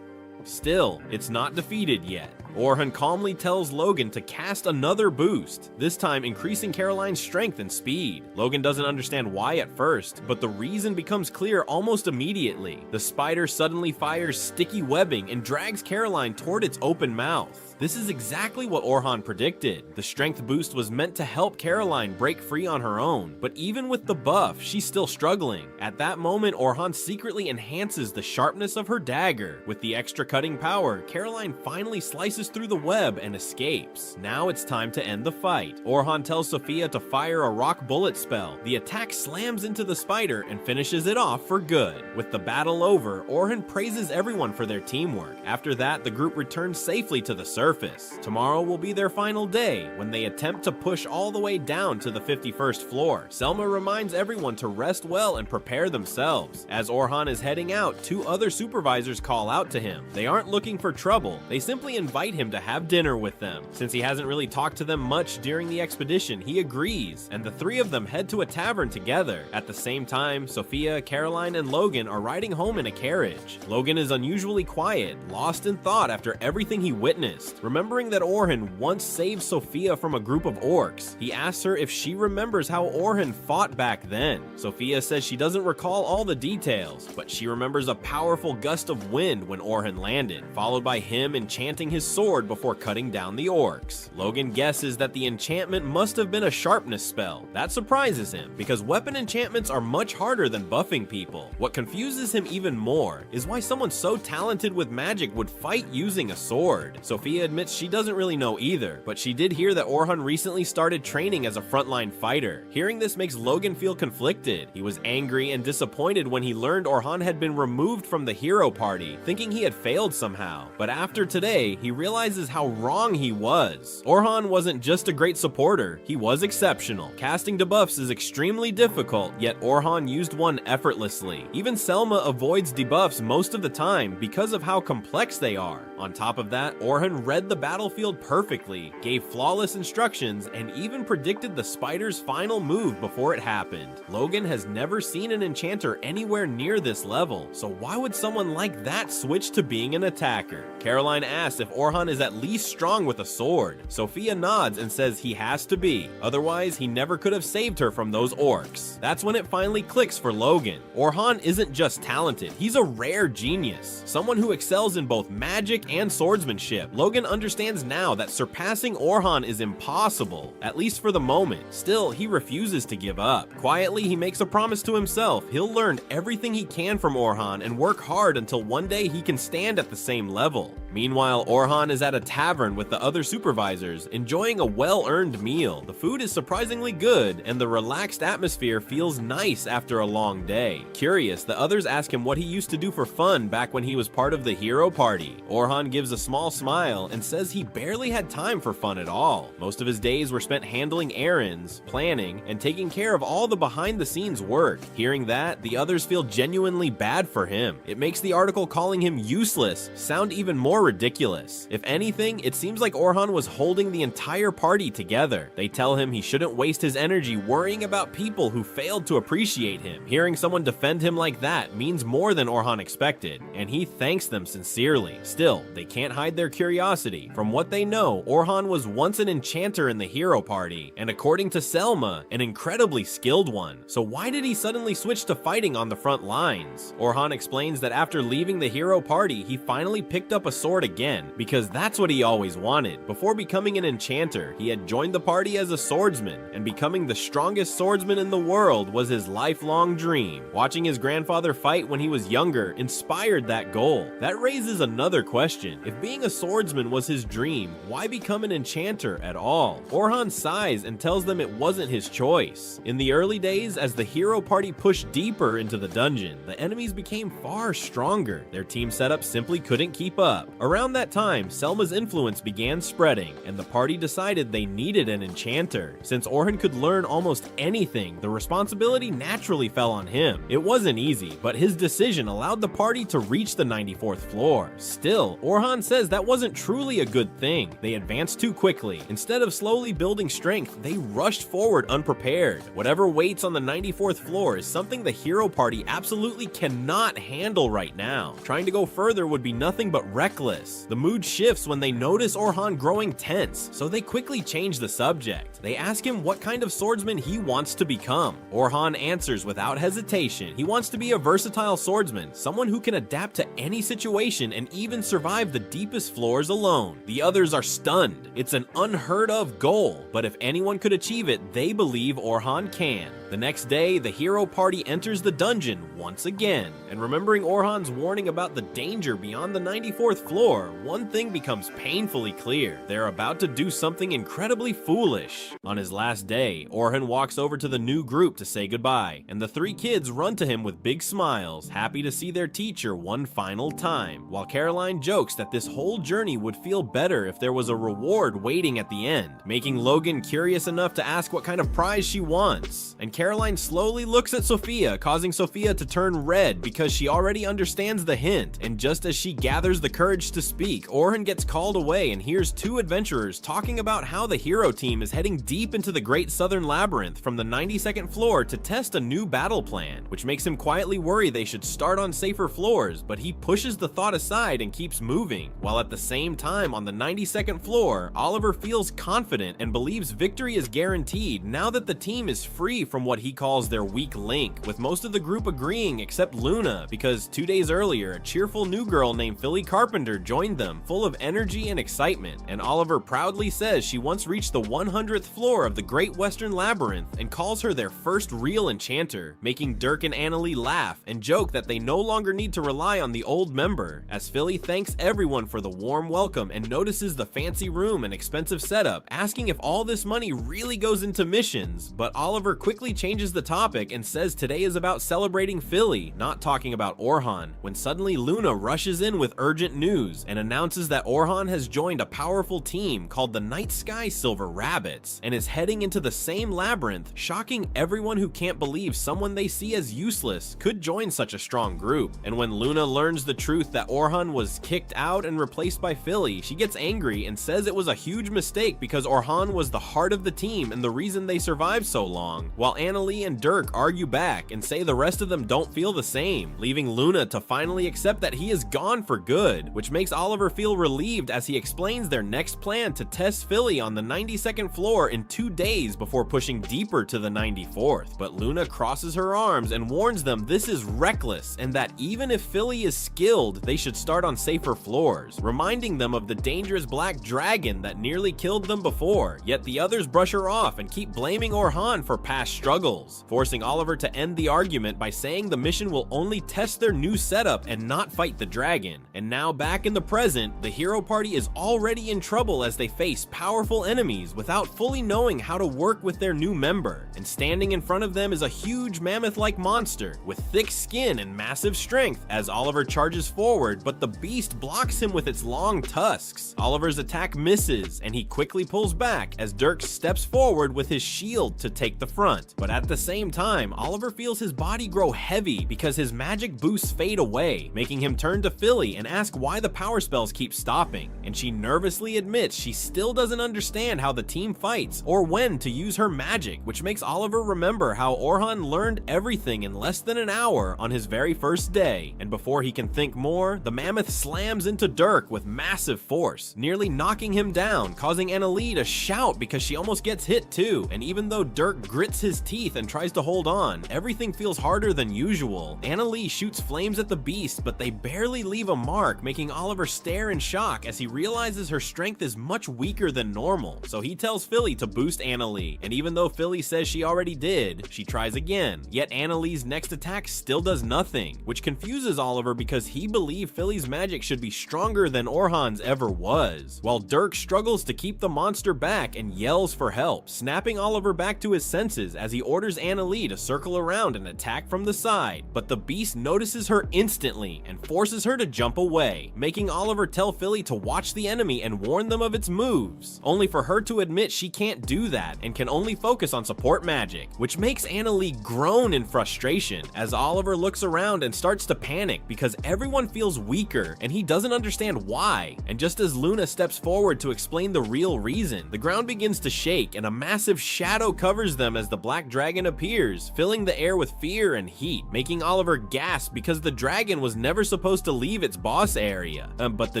Still, it's not defeated yet. Orhan calmly tells Logan to cast another boost, this time increasing Caroline's strength and speed. Logan doesn't understand why at first, but the reason becomes clear almost immediately. The spider suddenly fires sticky webbing and drags Caroline toward its open mouth. This is exactly what Orhan predicted. The strength boost was meant to help Caroline break free on her own, but even with the buff, she's still struggling. At that moment, Orhan secretly enhances the sharpness of her dagger. With the extra cutting power, Caroline finally slices through the web and escapes. Now it's time to end the fight. Orhan tells Sophia to fire a rock bullet spell. The attack slams into the spider and finishes it off for good. With the battle over, Orhan praises everyone for their teamwork. After that, the group returns safely to the surface. Tomorrow will be their final day when they attempt to push all the way down to the 51st floor. Selma reminds everyone to rest well and prepare themselves. As Orhan is heading out, 2 other supervisors call out to him. They aren't looking for trouble, they simply invite him to have dinner with them. Since he hasn't really talked to them much during the expedition, he agrees, and the 3 of them head to a tavern together. At the same time, Sophia, Caroline, and Logan are riding home in a carriage. Logan is unusually quiet, lost in thought after everything he witnessed. Remembering that Orhan once saved Sophia from a group of orcs, he asks her if she remembers how Orhan fought back then. Sophia says she doesn't recall all the details, but she remembers a powerful gust of wind when Orhan landed, followed by him enchanting his sword before cutting down the orcs. Logan guesses that the enchantment must have been a sharpness spell. That surprises him, because weapon enchantments are much harder than buffing people. What confuses him even more is why someone so talented with magic would fight using a sword. Sophia admits she doesn't really know either, but she did hear that Orhan recently started training as a frontline fighter. Hearing this makes Logan feel conflicted. He was angry and disappointed when he learned Orhan had been removed from the hero party, thinking he had failed somehow. But after today, he realizes how wrong he was. Orhan wasn't just a great supporter, he was exceptional. Casting debuffs is extremely difficult, yet Orhan used one effortlessly. Even Selma avoids debuffs most of the time because of how complex they are. On top of that, Orhan read the battlefield perfectly, gave flawless instructions, and even predicted the spider's final move before it happened. Logan has never seen an enchanter anywhere near this level, so why would someone like that switch to being an attacker? Caroline asks if Orhan is at least strong with a sword. Sophia nods and says he has to be, otherwise he never could have saved her from those orcs. That's when it finally clicks for Logan. Orhan isn't just talented, he's a rare genius, someone who excels in both magic and swordsmanship. Logan understands now that surpassing Orhan is impossible, at least for the moment. Still, he refuses to give up. Quietly, he makes a promise to himself he'll learn everything he can from Orhan and work hard until one day he can stand at the same level. Meanwhile, Orhan is at a tavern with the other supervisors, enjoying a well-earned meal. The food is surprisingly good, and the relaxed atmosphere feels nice after a long day. Curious, the others ask him what he used to do for fun back when he was part of the hero party. Orhan gives a small smile and says he barely had time for fun at all. Most of his days were spent handling errands, planning, and taking care of all the behind-the-scenes work. Hearing that, the others feel genuinely bad for him. It makes the article calling him useless sound even more ridiculous. If anything, it seems like Orhan was holding the entire party together. They tell him he shouldn't waste his energy worrying about people who failed to appreciate him. Hearing someone defend him like that means more than Orhan expected, and he thanks them sincerely. Still, they can't hide their curiosity. From what they know, Orhan was once an enchanter in the hero party, and according to Selma, an incredibly skilled one. So why did he suddenly switch to fighting on the front lines? Orhan explains that after leaving the hero party, he finally picked up a sword sword again, because that's what he always wanted. Before becoming an enchanter, he had joined the party as a swordsman, and becoming the strongest swordsman in the world was his lifelong dream. Watching his grandfather fight when he was younger inspired that goal. That raises another question. If being a swordsman was his dream, why become an enchanter at all? Orhan sighs and tells them it wasn't his choice. In the early days, as the hero party pushed deeper into the dungeon, the enemies became far stronger. Their team setup simply couldn't keep up. Around that time, Selma's influence began spreading, and the party decided they needed an enchanter. Since Orhan could learn almost anything, the responsibility naturally fell on him. It wasn't easy, but his decision allowed the party to reach the 94th floor. Still, Orhan says that wasn't truly a good thing. They advanced too quickly. Instead of slowly building strength, they rushed forward unprepared. Whatever waits on the 94th floor is something the hero party absolutely cannot handle right now. Trying to go further would be nothing but reckless. The mood shifts when they notice Orhan growing tense, so they quickly change the subject. They ask him what kind of swordsman he wants to become. Orhan answers without hesitation. He wants to be a versatile swordsman, someone who can adapt to any situation and even survive the deepest floors alone. The others are stunned. It's an unheard of goal, but if anyone could achieve it, they believe Orhan can. The next day, the hero party enters the dungeon once again, and remembering Orhan's warning about the danger beyond the 94th floor, one thing becomes painfully clear. They're about to do something incredibly foolish. On his last day, Orhan walks over to the new group to say goodbye, and the three kids run to him with big smiles, happy to see their teacher one final time, while Caroline jokes that this whole journey would feel better if there was a reward waiting at the end, making Logan curious enough to ask what kind of prize she wants. And Caroline slowly looks at Sophia, causing Sophia to turn red because she already understands the hint, and just as she gathers the courage to speak, Orhan gets called away and hears two adventurers talking about how the hero team is heading deep into the Great Southern Labyrinth from the 92nd floor to test a new battle plan, which makes him quietly worry they should start on safer floors, but he pushes the thought aside and keeps moving, while at the same time on the 92nd floor, Oliver feels confident and believes victory is guaranteed now that the team is free from what he calls their weak link, with most of the group agreeing except Luna, because 2 days earlier, a cheerful new girl named Philly Carpenter joined them, full of energy and excitement, and Oliver proudly says she once reached the 100th floor of the Great Western Labyrinth and calls her their first real enchanter, making Dirk and Annalie laugh and joke that they no longer need to rely on the old member, as Philly thanks everyone for the warm welcome and notices the fancy room and expensive setup, asking if all this money really goes into missions, but Oliver quickly changes the topic and says today is about celebrating Philly, not talking about Orhan, when suddenly Luna rushes in with urgent news and announces that Orhan has joined a powerful team called the Night Sky Silver Rabbits and is heading into the same labyrinth, shocking everyone who can't believe someone they see as useless could join such a strong group. And when Luna learns the truth that Orhan was kicked out and replaced by Philly, she gets angry and says it was a huge mistake because Orhan was the heart of the team and the reason they survived so long, while Annalie and Dirk argue back and say the rest of them don't feel the same, leaving Luna to finally accept that he is gone for good, which makes Oliver feel relieved as he explains their next plan to test Philly on the 92nd floor in 2 days before pushing deeper to the 94th. But Luna crosses her arms and warns them this is reckless and that even if Philly is skilled, they should start on safer floors, reminding them of the dangerous black dragon that nearly killed them before, yet the others brush her off and keep blaming Orhan for past struggles, forcing Oliver to end the argument by saying the mission will only test their new setup and not fight the dragon. And now back in the present, the hero party is already in trouble as they face powerful enemies without fully knowing how to work with their new member, and standing in front of them is a huge mammoth-like monster with thick skin and massive strength as Oliver charges forward, but the beast blocks him with its long tusks. Oliver's attack misses and he quickly pulls back as Dirk steps forward with his shield to take the front, but at the same time Oliver feels his body grow heavy because his magic boosts fade away, making him turn to Philly and ask why the power spells keep stopping, and she nervously admits she still doesn't understand how the team fights or when to use her magic, which makes Oliver remember how Orhan learned everything in less than an hour on his very first day, and before he can think more, the mammoth slams into Dirk with massive force, nearly knocking him down, causing Annalie to shout because she almost gets hit too, and even though Dirk grits his teeth and tries to hold on. Everything feels harder than usual. Annalie shoots flames at the beast, but they barely leave a mark, making Oliver stare in shock as he realizes her strength is much weaker than normal. So he tells Philly to boost Annalie, and even though Philly says she already did, she tries again. Yet Annalie's next attack still does nothing, which confuses Oliver because he believed Philly's magic should be stronger than Orhan's ever was. While Dirk struggles to keep the monster back and yells for help, snapping Oliver back to his senses as he orders Annalie to circle around and attack from the side. But the beast notices her instantly and forces her to jump away, making Oliver tell Philly to watch the enemy and warn them of its moves, only for her to admit she can't do that and can only focus on support magic, which makes Annalie groan in frustration as Oliver looks around and starts to panic because everyone feels weaker and he doesn't understand why. And just as Luna steps forward to explain the real reason, the ground begins to shake and a massive shadow covers them as the black dragon appears, filling the air with fear and heat, making Oliver gasp because the dragon was never supposed to leave its boss area. But the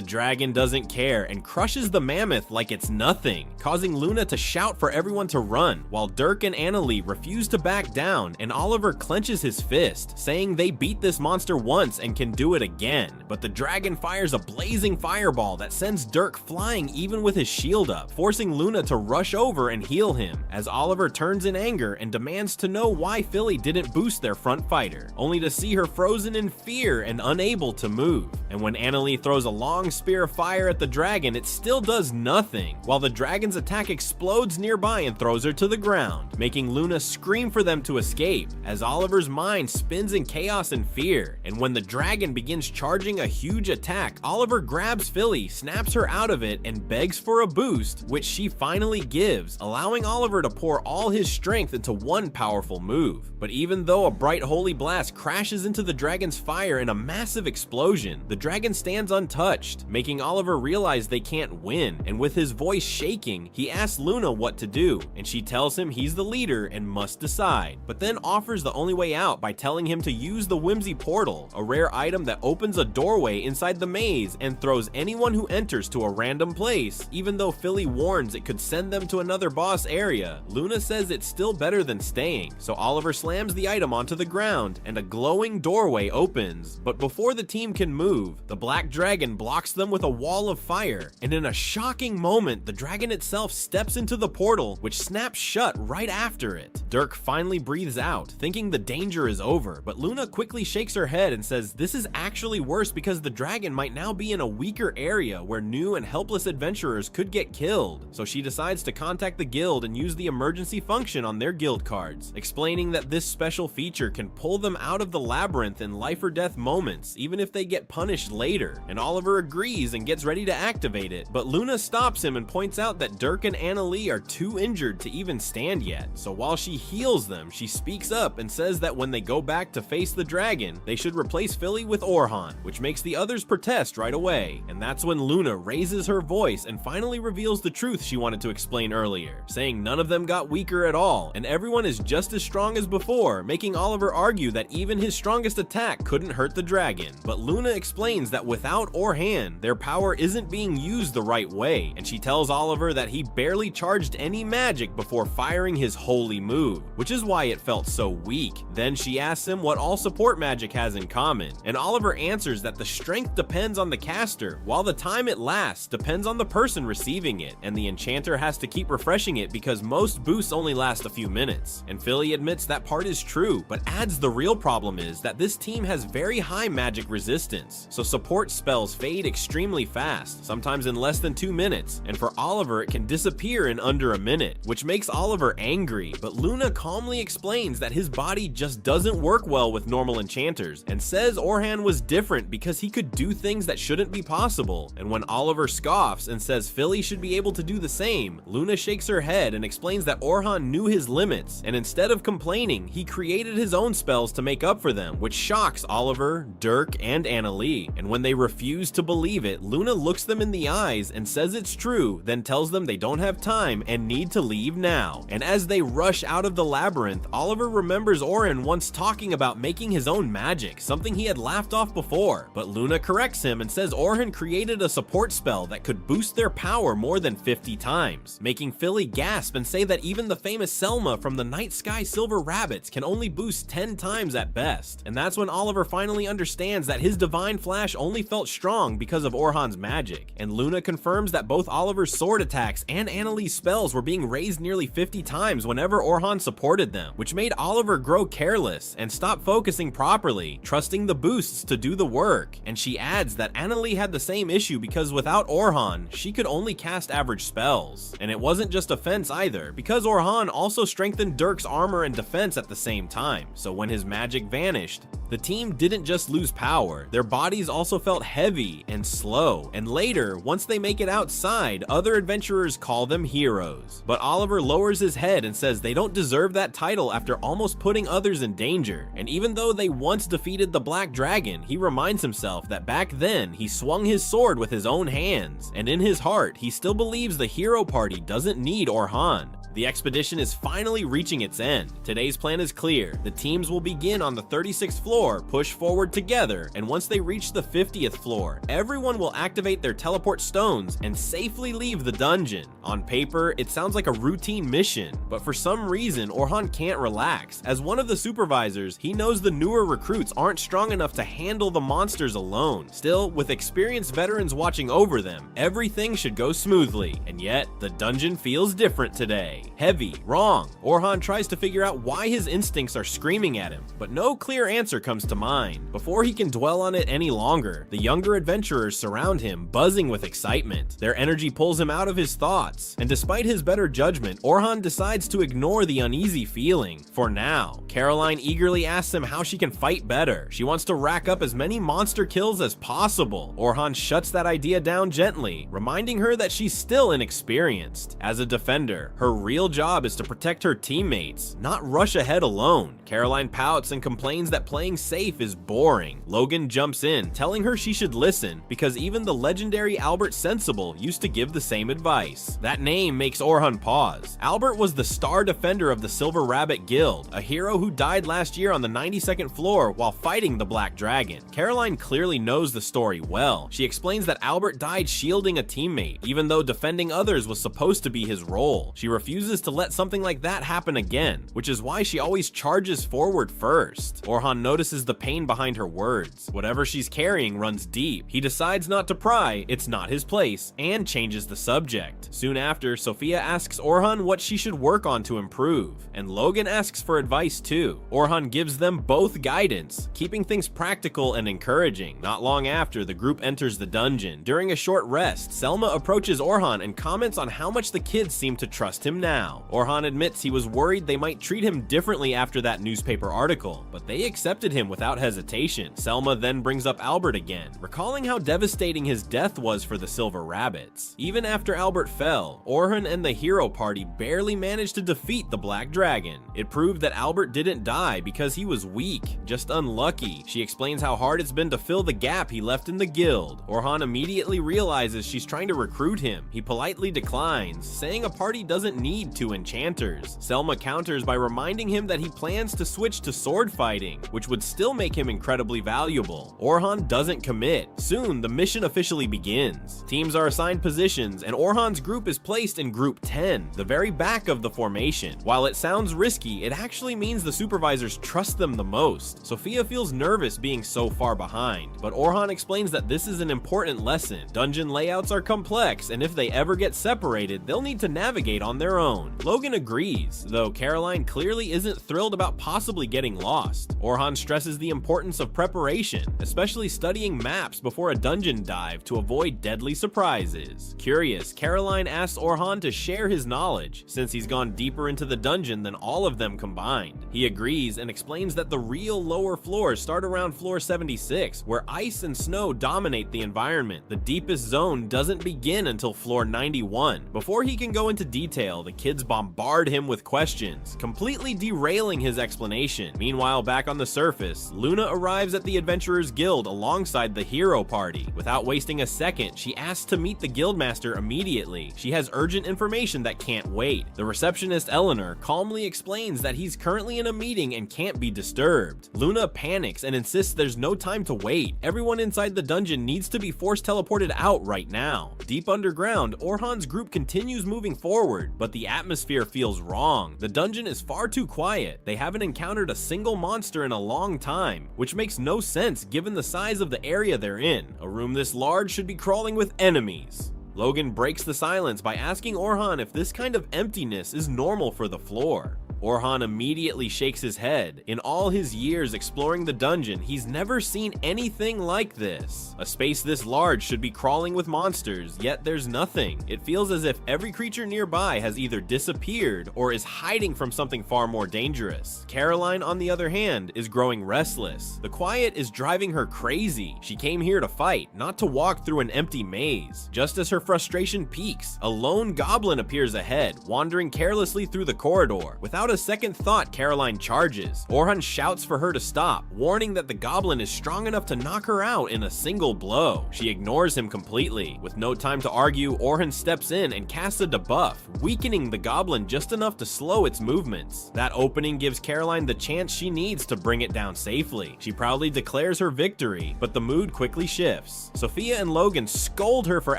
dragon doesn't care and crushes the mammoth like it's nothing, causing Luna to shout for everyone to run, while Dirk and Annalie refuse to back down, and Oliver clenches his fist, saying they beat this monster once and can do it again. But the dragon fires a blazing fireball that sends Dirk flying even with his shield up, forcing Luna to rush over and heal him, as Oliver turns in anger and demands to know why Philly didn't boost their front fighter, only to see her frozen in fear and unable to move. And when Annalie throws a long spear of fire at the dragon, it still does nothing, while the dragon's attack explodes nearby and throws her to the ground, making Luna scream for them to escape, as Oliver's mind spins in chaos and fear. And when the dragon begins charging a huge attack, Oliver grabs Philly, snaps her out of it, and begs for a boost, which she finally gives, allowing Oliver to pour all his strength into one powerful move. But even though a bright holy blast crashes into the dragon's fire in a massive explosion, the dragon stands untouched, making Oliver realize they can't win, and with his voice shaking, he asks Luna what to do, and she tells him he's the leader and must decide, but then offers the only way out by telling him to use the Whimsy Portal, a rare item that opens a doorway inside the maze and throws anyone who enters to a random place. Even though Philly warns it could send them to another boss area, Luna says it's still better than staying, so Oliver slams the item onto the ground and a glowing doorway opens. But before the team can move, the black dragon blocks them with a wall of fire, and in a shocking moment, the dragon itself steps into the portal, which snaps shut right after it. Dirk finally breathes out, thinking the danger is over, but Luna quickly shakes her head and says this is actually worse because the dragon might now be in a weaker area where new and helpless adventurers could get killed. So she decides to contact the guild and use the emergency function on their guild cards, explaining that this special feature can pull them out of the labyrinth in life or death moments, even if they get punished later. And Oliver agrees and gets ready to activate it, but Luna stops him and points out that Dirk and Annalie are too injured to even stand yet. So while she heals them, she speaks up and says that when they go back to face the dragon, they should replace Philly with Orhan, which makes the others protest right away. And that's when Luna raises her voice and finally reveals the truth she wanted to explain earlier, saying none of them got weaker at all, and everyone is just as strong as before, making Oliver argue that even his strongest attack couldn't hurt the dragon. But Luna explains that without Orhan, their power isn't being used the right way, and she tells Oliver that he barely charged any magic before firing his holy move, which is why it felt so weak. Then she asks him what all support magic has in common, and Oliver answers that the strength depends on the caster, while the time it lasts depends on the person receiving it, and the enchanter has to keep refreshing it because most boosts only last a few minutes. And Philly admits that part is true, but adds the real problem is that this team has very high magic resistance, so support spells fade extremely fast, sometimes in less than 2 minutes, and for Oliver it can disappear in under a minute, which makes Oliver angry. But Luna calmly explains that his body just doesn't work well with normal enchanters, and says Orhan was different because he could do things that shouldn't be possible. And when Oliver scoffs and says Philly should be able to do the same, Luna shakes her head and explains that Orhan knew his limits, and instead of complaining, he created his own spells to make up for them, which shocks Oliver, Dirk, and Annalie. And when they refuse to believe it, Luna looks them in the eyes and says it's true, then tells them they don't have time and need to leave now. And as they rush out of the labyrinth, Oliver remembers Orhan once talking about making his own magic, something he had laughed off before. But Luna corrects him and says Orhan created a support spell that could boost their power more than 50 times, making Philly gasp and say that even the famous Selma from the the Night Sky Silver Rabbits can only boost 10 times at best. And that's when Oliver finally understands that his Divine Flash only felt strong because of Orhan's magic. And Luna confirms that both Oliver's sword attacks and Annalie's spells were being raised nearly 50 times whenever Orhan supported them, which made Oliver grow careless and stop focusing properly, trusting the boosts to do the work. And she adds that Annalie had the same issue because without Orhan, she could only cast average spells. And it wasn't just offense either, because Orhan also strengthened Dirk's armor and defense at the same time, so when his magic vanished, the team didn't just lose power, their bodies also felt heavy and slow, and later, once they make it outside, other adventurers call them heroes. But Oliver lowers his head and says they don't deserve that title after almost putting others in danger, and even though they once defeated the Black Dragon, he reminds himself that back then, he swung his sword with his own hands, and in his heart, he still believes the hero party doesn't need Orhan. The expedition is finally reaching its end. Today's plan is clear. The teams will begin on the 36th floor, push forward together, and once they reach the 50th floor, everyone will activate their teleport stones and safely leave the dungeon. On paper, it sounds like a routine mission, but for some reason, Orhan can't relax. As one of the supervisors, he knows the newer recruits aren't strong enough to handle the monsters alone. Still, with experienced veterans watching over them, everything should go smoothly, and yet, the dungeon feels different today. Heavy, wrong. Orhan tries to figure out why his instincts are screaming at him, but no clear answer comes to mind. Before he can dwell on it any longer, the younger adventurers surround him, buzzing with excitement. Their energy pulls him out of his thoughts, and despite his better judgment, Orhan decides to ignore the uneasy feeling. For now, Caroline eagerly asks him how she can fight better. She wants to rack up as many monster kills as possible. Orhan shuts that idea down gently, reminding her that she's still inexperienced. As a defender, her real job is to protect her teammates, not rush ahead alone. Caroline pouts and complains that playing safe is boring. Logan jumps in, telling her she should listen, because even the legendary Albert Sensible used to give the same advice. That name makes Orhan pause. Albert was the star defender of the Silver Rabbit Guild, a hero who died last year on the 92nd floor while fighting the Black Dragon. Caroline clearly knows the story well. She explains that Albert died shielding a teammate, even though defending others was supposed to be his role. She refuses to let something like that happen again, which is why she always charges forward first. Orhan notices the pain behind her words. Whatever she's carrying runs deep. He decides not to pry, it's not his place, and changes the subject. Soon after, Sophia asks Orhan what she should work on to improve, and Logan asks for advice too. Orhan gives them both guidance, keeping things practical and encouraging. Not long after, the group enters the dungeon. During a short rest, Selma approaches Orhan and comments on how much the kids seem to trust him now. Orhan admits he was worried they might treat him differently after that newspaper article, but they accepted him without hesitation. Selma then brings up Albert again, recalling how devastating his death was for the Silver Rabbits. Even after Albert fell, Orhan and the hero party barely managed to defeat the Black Dragon. It proved that Albert didn't die because he was weak, just unlucky. She explains how hard it's been to fill the gap he left in the guild. Orhan immediately realizes she's trying to recruit him. He politely declines, saying a party doesn't need two enchanters. Selma counters by reminding him that he plans to switch to sword fighting, which would still make him incredibly valuable. Orhan doesn't commit. Soon, the mission officially begins. Teams are assigned positions, and Orhan's group is placed in Group 10, the very back of the formation. While it sounds risky, it actually means the supervisors trust them the most. Sophia feels nervous being so far behind, but Orhan explains that this is an important lesson. Dungeon layouts are complex, and if they ever get separated, they'll need to navigate on their own. Logan agrees, though Caroline clearly isn't thrilled about possibly getting lost. Orhan stresses the importance of preparation, especially studying maps before a dungeon dive to avoid deadly surprises. Curious, Caroline asks Orhan to share his knowledge, since he's gone deeper into the dungeon than all of them combined. He agrees and explains that the real lower floors start around floor 76, where ice and snow dominate the environment. The deepest zone doesn't begin until floor 91. Before he can go into detail, the kids bombard him with questions, completely derailing his explanation. Meanwhile, back on the surface, Luna arrives at the Adventurers Guild alongside the hero party. Without wasting a second, she asks to meet the Guildmaster immediately. She has urgent information that can't wait. The receptionist Eleanor calmly explains that he's currently in a meeting and can't be disturbed. Luna panics and insists there's no time to wait. Everyone inside the dungeon needs to be force teleported out right now. Deep underground, Orhan's group continues moving forward, but the atmosphere feels wrong. The dungeon is far too quiet. They haven't encountered a single monster in a long time, which makes no sense given the size of the area they're in. A room this large should be crawling with enemies. Logan breaks the silence by asking Orhan if this kind of emptiness is normal for the floor. Orhan immediately shakes his head. In all his years exploring the dungeon, he's never seen anything like this. A space this large should be crawling with monsters, yet there's nothing. It feels as if every creature nearby has either disappeared or is hiding from something far more dangerous. Caroline, on the other hand, is growing restless. The quiet is driving her crazy. She came here to fight, not to walk through an empty maze. Just as her frustration peaks, a lone goblin appears ahead, wandering carelessly through the corridor. Without a second thought, Caroline charges. Orhan shouts for her to stop, warning that the goblin is strong enough to knock her out in a single blow. She ignores him completely. With no time to argue, Orhan steps in and casts a debuff, weakening the goblin just enough to slow its movements. That opening gives Caroline the chance she needs to bring it down safely. She proudly declares her victory, but the mood quickly shifts. Sophia and Logan scold her for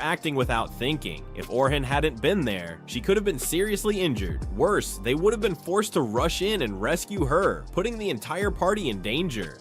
acting without thinking. If Orhan hadn't been there, she could have been seriously injured. Worse, they would have been forced to rush in and rescue her, putting the entire party in danger.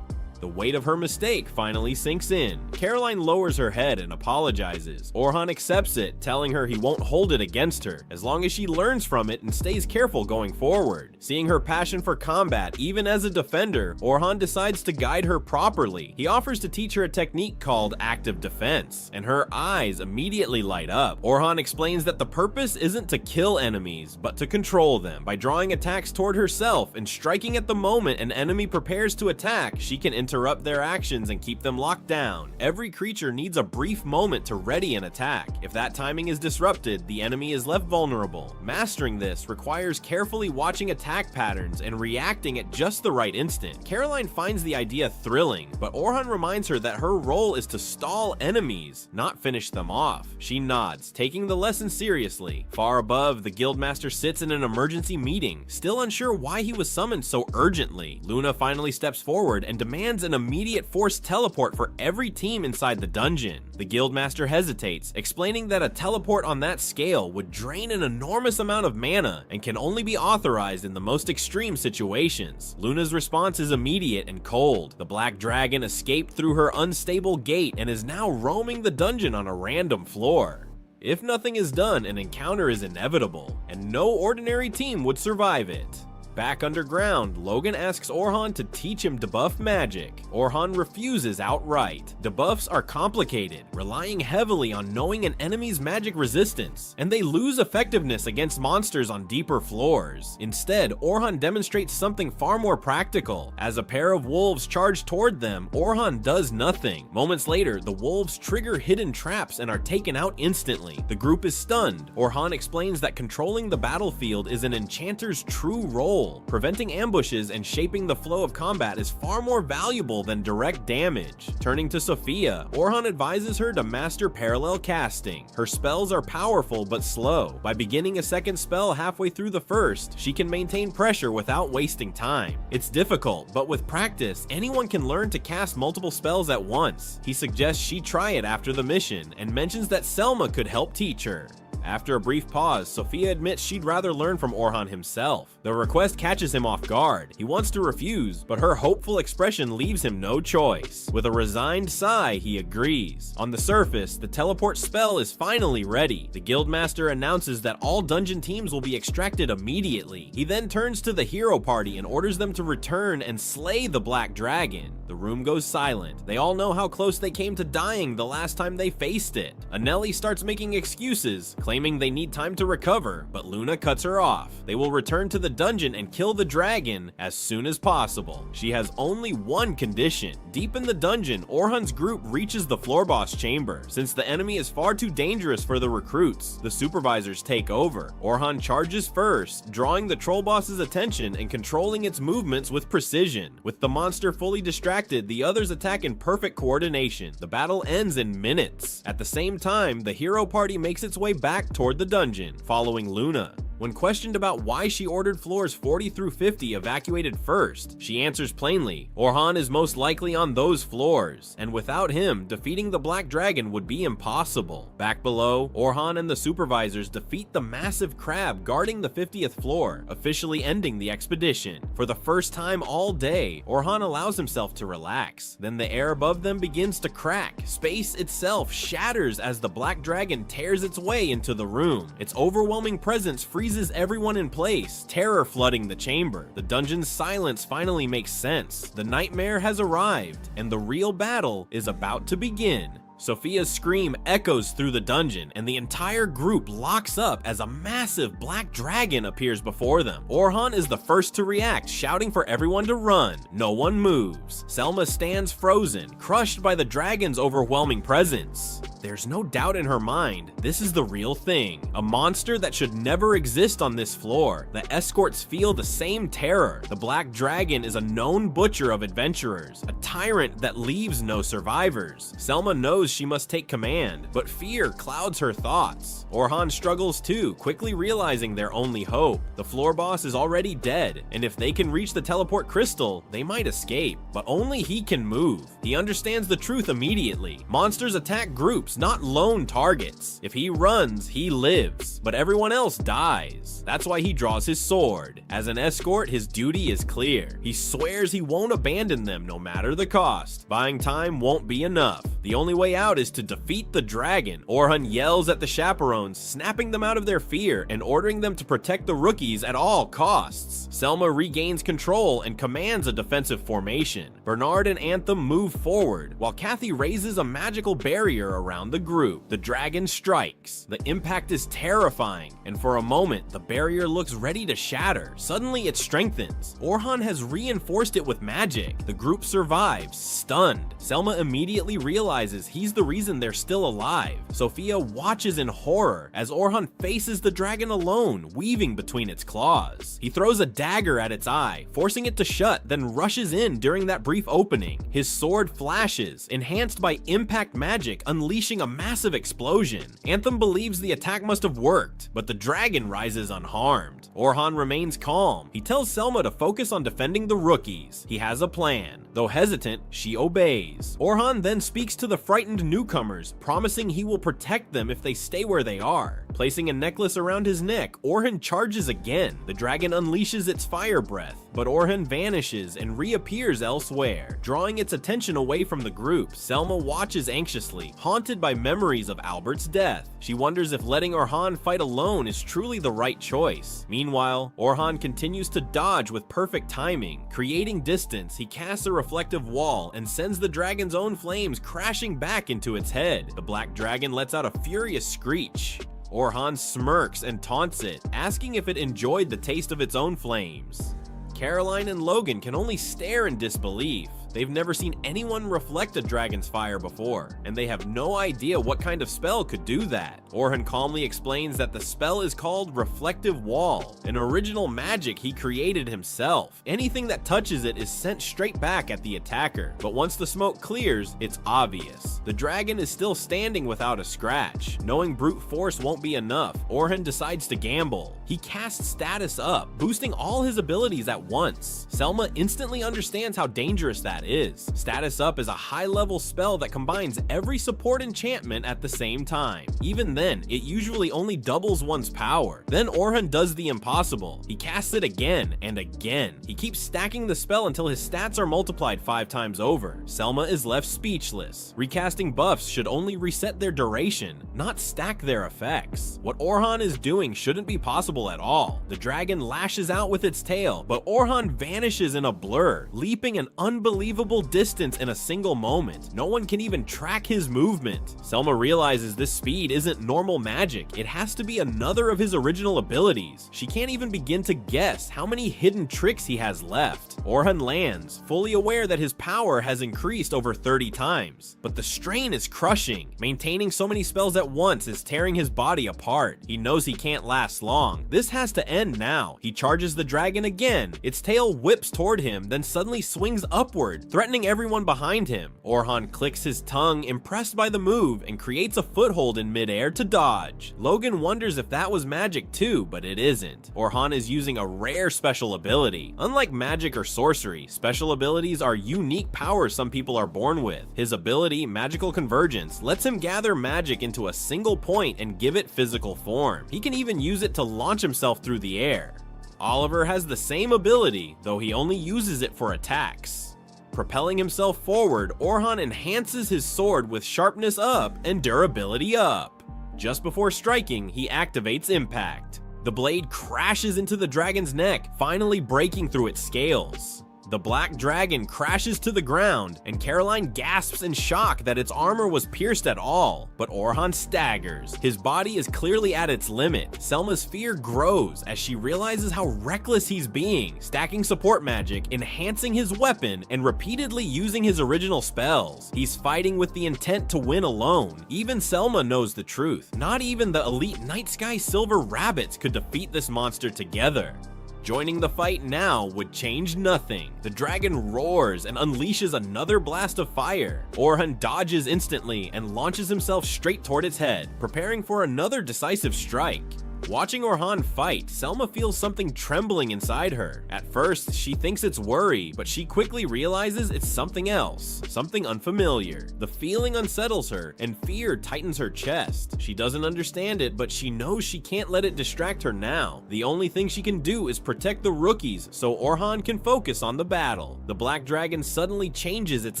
The weight of her mistake finally sinks in. Caroline lowers her head and apologizes. Orhan accepts it, telling her he won't hold it against her, as long as she learns from it and stays careful going forward. Seeing her passion for combat, even as a defender, Orhan decides to guide her properly. He offers to teach her a technique called active defense, and her eyes immediately light up. Orhan explains that the purpose isn't to kill enemies, but to control them. By drawing attacks toward herself and striking at the moment an enemy prepares to attack, she can interrupt their actions and keep them locked down. Every creature needs a brief moment to ready an attack. If that timing is disrupted, the enemy is left vulnerable. Mastering this requires carefully watching attack patterns and reacting at just the right instant. Caroline finds the idea thrilling, but Orhan reminds her that her role is to stall enemies, not finish them off. She nods, taking the lesson seriously. Far above, the Guildmaster sits in an emergency meeting, still unsure why he was summoned so urgently. Luna finally steps forward and demands an immediate forced teleport for every team inside the dungeon. The Guildmaster hesitates, explaining that a teleport on that scale would drain an enormous amount of mana and can only be authorized in the most extreme situations. Luna's response is immediate and cold. The black dragon escaped through her unstable gate and is now roaming the dungeon on a random floor. If nothing is done, an encounter is inevitable, and no ordinary team would survive it. Back underground, Logan asks Orhan to teach him debuff magic. Orhan refuses outright. Debuffs are complicated, relying heavily on knowing an enemy's magic resistance, and they lose effectiveness against monsters on deeper floors. Instead, Orhan demonstrates something far more practical. As a pair of wolves charge toward them, Orhan does nothing. Moments later, the wolves trigger hidden traps and are taken out instantly. The group is stunned. Orhan explains that controlling the battlefield is an enchanter's true role. Preventing ambushes and shaping the flow of combat is far more valuable than direct damage. Turning to Sophia, Orhan advises her to master parallel casting. Her spells are powerful but slow. By beginning a second spell halfway through the first, she can maintain pressure without wasting time. It's difficult, but with practice, anyone can learn to cast multiple spells at once. He suggests she try it after the mission and mentions that Selma could help teach her. After a brief pause, Sophia admits she'd rather learn from Orhan himself. The request catches him off guard. He wants to refuse, but her hopeful expression leaves him no choice. With a resigned sigh, he agrees. On the surface, the teleport spell is finally ready. The Guildmaster announces that all dungeon teams will be extracted immediately. He then turns to the hero party and orders them to return and slay the black dragon. The room goes silent. They all know how close they came to dying the last time they faced it. Anelli starts making excuses, claiming they need time to recover, but Luna cuts her off. They will return to the dungeon and kill the dragon as soon as possible. She has only one condition: Deep in the dungeon, Orhan's group reaches the floor boss chamber. Since the enemy is far too dangerous for the recruits, the supervisors take over. Orhan charges first, drawing the troll boss's attention and controlling its movements with precision. With the monster fully distracted, the others attack in perfect coordination. The battle ends in minutes. At the same time, the hero party makes its way back toward the dungeon, following Luna. When questioned about why she ordered floors 40 through 50 evacuated first, she answers plainly, Orhan is most likely on those floors, and without him, defeating the Black Dragon would be impossible. Back below, Orhan and the supervisors defeat the massive crab guarding the 50th floor, officially ending the expedition. For the first time all day, Orhan allows himself to relax. Then the air above them begins to crack. Space itself shatters as the Black Dragon tears its way into the room. Its overwhelming presence freezes everyone in place, terror flooding the chamber. The dungeon's silence finally makes sense. The nightmare has arrived, and the real battle is about to begin. Sophia's scream echoes through the dungeon, and the entire group locks up as a massive black dragon appears before them. Orhan is the first to react, shouting for everyone to run. No one moves. Selma stands frozen, crushed by the dragon's overwhelming presence. There's no doubt in her mind, this is the real thing. A monster that should never exist on this floor. The escorts feel the same terror. The Black Dragon is a known butcher of adventurers, a tyrant that leaves no survivors. Selma knows she must take command, but fear clouds her thoughts. Orhan struggles too, quickly realizing their only hope. The floor boss is already dead, and if they can reach the teleport crystal, they might escape. But only he can move. He understands the truth immediately. Monsters attack groups, not lone targets. If he runs, he lives, but everyone else dies. That's why he draws his sword. As an escort, his duty is clear. He swears he won't abandon them no matter the cost. Buying time won't be enough. The only way out is to defeat the dragon. Orhan yells at the chaperones, snapping them out of their fear and ordering them to protect the rookies at all costs. Selma regains control and commands a defensive formation. Bernard and Anthem move forward, while Kathy raises a magical barrier around the group. The dragon strikes. The impact is terrifying, and for a moment, the barrier looks ready to shatter. Suddenly, it strengthens. Orhan has reinforced it with magic. The group survives, stunned. Selma immediately realizes he's the reason they're still alive. Sophia watches in horror as Orhan faces the dragon alone, weaving between its claws. He throws a dagger at its eye, forcing it to shut, then rushes in during that brief opening. His sword flashes, enhanced by impact magic, unleashing a massive explosion. Anthem believes the attack must have worked, but the dragon rises unharmed. Orhan remains calm. He tells Selma to focus on defending the rookies. He has a plan. Though hesitant, she obeys. Orhan then speaks to the frightened newcomers, promising he will protect them if they stay where they are. Placing a necklace around his neck, Orhan charges again. The dragon unleashes its fire breath, but Orhan vanishes and reappears elsewhere, drawing its attention away from the group. Selma watches anxiously, haunted by memories of Albert's death. She wonders if letting Orhan fight alone is truly the right choice. Meanwhile, Orhan continues to dodge with perfect timing. Creating distance, he casts a reflective wall and sends the dragon's own flames crashing back into its head. The black dragon lets out a furious screech. Orhan smirks and taunts it, asking if it enjoyed the taste of its own flames. Caroline and Logan can only stare in disbelief. They've never seen anyone reflect a dragon's fire before, and they have no idea what kind of spell could do that. Orhan calmly explains that the spell is called Reflective Wall, an original magic he created himself. Anything that touches it is sent straight back at the attacker, but once the smoke clears, it's obvious. The dragon is still standing without a scratch. Knowing brute force won't be enough, Orhan decides to gamble. He casts Status Up, boosting all his abilities at once. Selma instantly understands how dangerous that is. Status Up is a high-level spell that combines every support enchantment at the same time. Even then, it usually only doubles one's power. Then Orhan does the impossible. He casts it again and again. He keeps stacking the spell until his stats are multiplied 5 times over. Selma is left speechless. Recasting buffs should only reset their duration, not stack their effects. What Orhan is doing shouldn't be possible at all. The dragon lashes out with its tail, but Orhan vanishes in a blur, leaping an unbelievable unbelievable distance in a single moment. No one can even track his movement. Selma realizes this speed isn't normal magic. It has to be another of his original abilities. She can't even begin to guess how many hidden tricks he has left. Orhan lands, fully aware that his power has increased over 30 times. But the strain is crushing. Maintaining so many spells at once is tearing his body apart. He knows he can't last long. This has to end now. He charges the dragon again. Its tail whips toward him, then suddenly swings upward, threatening everyone behind him. Orhan clicks his tongue, impressed by the move, and creates a foothold in midair to dodge. Logan wonders if that was magic too, but it isn't. Orhan is using a rare special ability. Unlike magic or sorcery, special abilities are unique powers some people are born with. His ability, Magical Convergence, lets him gather magic into a single point and give it physical form. He can even use it to launch himself through the air. Oliver has the same ability, though he only uses it for attacks. Propelling himself forward, Orhan enhances his sword with sharpness up and durability up. Just before striking, he activates Impact. The blade crashes into the dragon's neck, finally breaking through its scales. The black dragon crashes to the ground, and Caroline gasps in shock that its armor was pierced at all, but Orhan staggers. His body is clearly at its limit. Selma's fear grows as she realizes how reckless he's being, stacking support magic, enhancing his weapon, and repeatedly using his original spells. He's fighting with the intent to win alone. Even Selma knows the truth. Not even the elite Night Sky Silver Rabbits could defeat this monster together. Joining the fight now would change nothing. The dragon roars and unleashes another blast of fire. Orhan dodges instantly and launches himself straight toward its head, preparing for another decisive strike. Watching Orhan fight, Selma feels something trembling inside her. At first, she thinks it's worry, but she quickly realizes it's something else, something unfamiliar. The feeling unsettles her, and fear tightens her chest. She doesn't understand it, but she knows she can't let it distract her now. The only thing she can do is protect the rookies so Orhan can focus on the battle. The black dragon suddenly changes its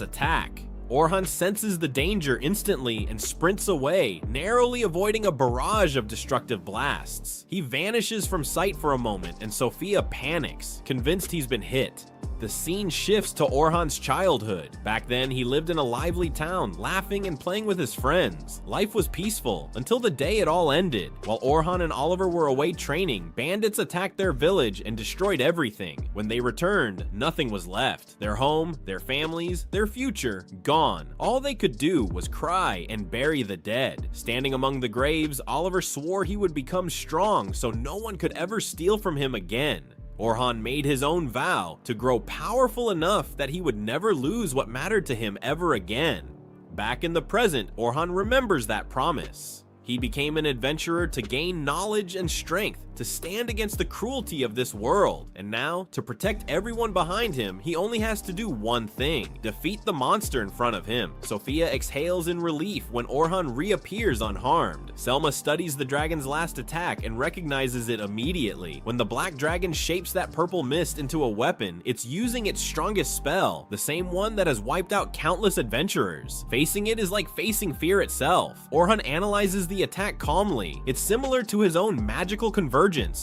attack. Orhan senses the danger instantly and sprints away, narrowly avoiding a barrage of destructive blasts. He vanishes from sight for a moment, and Sophia panics, convinced he's been hit. The scene shifts to Orhan's childhood. Back then, he lived in a lively town, laughing and playing with his friends. Life was peaceful, until the day it all ended. While Orhan and Oliver were away training, bandits attacked their village and destroyed everything. When they returned, nothing was left. Their home, their families, their future, gone. All they could do was cry and bury the dead. Standing among the graves, Oliver swore he would become strong so no one could ever steal from him again. Orhan made his own vow to grow powerful enough that he would never lose what mattered to him ever again. Back in the present, Orhan remembers that promise. He became an adventurer to gain knowledge and strength, to stand against the cruelty of this world. And now, to protect everyone behind him, he only has to do one thing: defeat the monster in front of him. Sophia exhales in relief when Orhan reappears unharmed. Selma studies the dragon's last attack and recognizes it immediately. When the black dragon shapes that purple mist into a weapon, it's using its strongest spell, the same one that has wiped out countless adventurers. Facing it is like facing fear itself. Orhan analyzes the attack calmly. It's similar to his own magical convergence,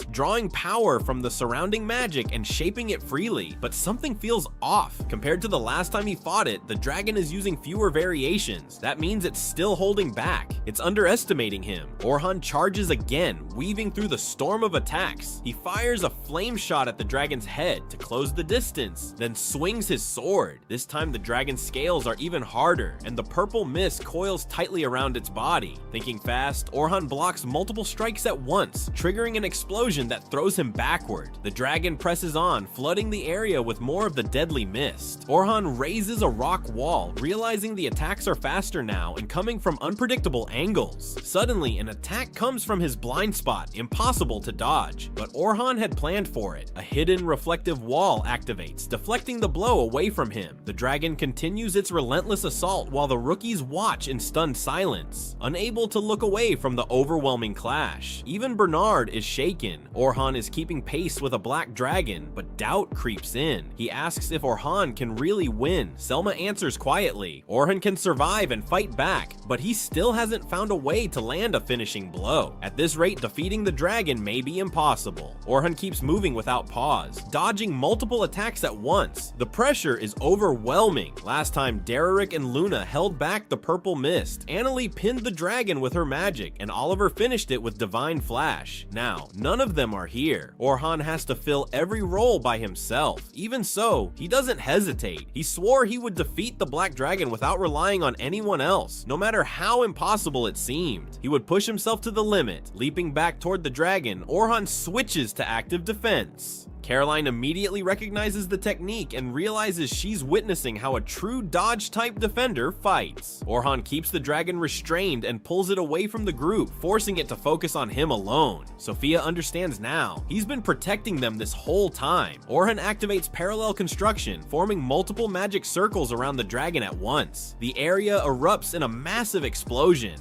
drawing power from the surrounding magic and shaping it freely. But something feels off. Compared to the last time he fought it, the dragon is using fewer variations. That means it's still holding back. It's underestimating him. Orhan charges again, weaving through the storm of attacks. He fires a flame shot at the dragon's head to close the distance, then swings his sword. This time the dragon's scales are even harder, and the purple mist coils tightly around its body. Thinking fast, Orhan blocks multiple strikes at once, triggering an explosion that throws him backward. The dragon presses on, flooding the area with more of the deadly mist. Orhan raises a rock wall, realizing the attacks are faster now and coming from unpredictable angles. Suddenly, an attack comes from his blind spot, impossible to dodge, but Orhan had planned for it. A hidden reflective wall activates, deflecting the blow away from him. The dragon continues its relentless assault while the rookies watch in stunned silence, unable to look away from the overwhelming clash. Even Bernard is shaken. Orhan is keeping pace with a black dragon, but doubt creeps in. He asks if Orhan can really win. Selma answers quietly. Orhan can survive and fight back, but he still hasn't found a way to land a finishing blow. At this rate, defeating the dragon may be impossible. Orhan keeps moving without pause, dodging multiple attacks at once. The pressure is overwhelming. Last time, Dererick and Luna held back the purple mist. Annalie pinned the dragon with her magic, and Oliver finished it with Divine Flash. Now, none of them are here. Orhan has to fill every role by himself. Even so, he doesn't hesitate. He swore he would defeat the black dragon without relying on anyone else, no matter how impossible it seemed. He would push himself to the limit. Leaping back toward the dragon, Orhan switches to active defense. Caroline immediately recognizes the technique and realizes she's witnessing how a true dodge-type defender fights. Orhan keeps the dragon restrained and pulls it away from the group, forcing it to focus on him alone. Sophia understands now. He's been protecting them this whole time. Orhan activates parallel construction, forming multiple magic circles around the dragon at once. The area erupts in a massive explosion.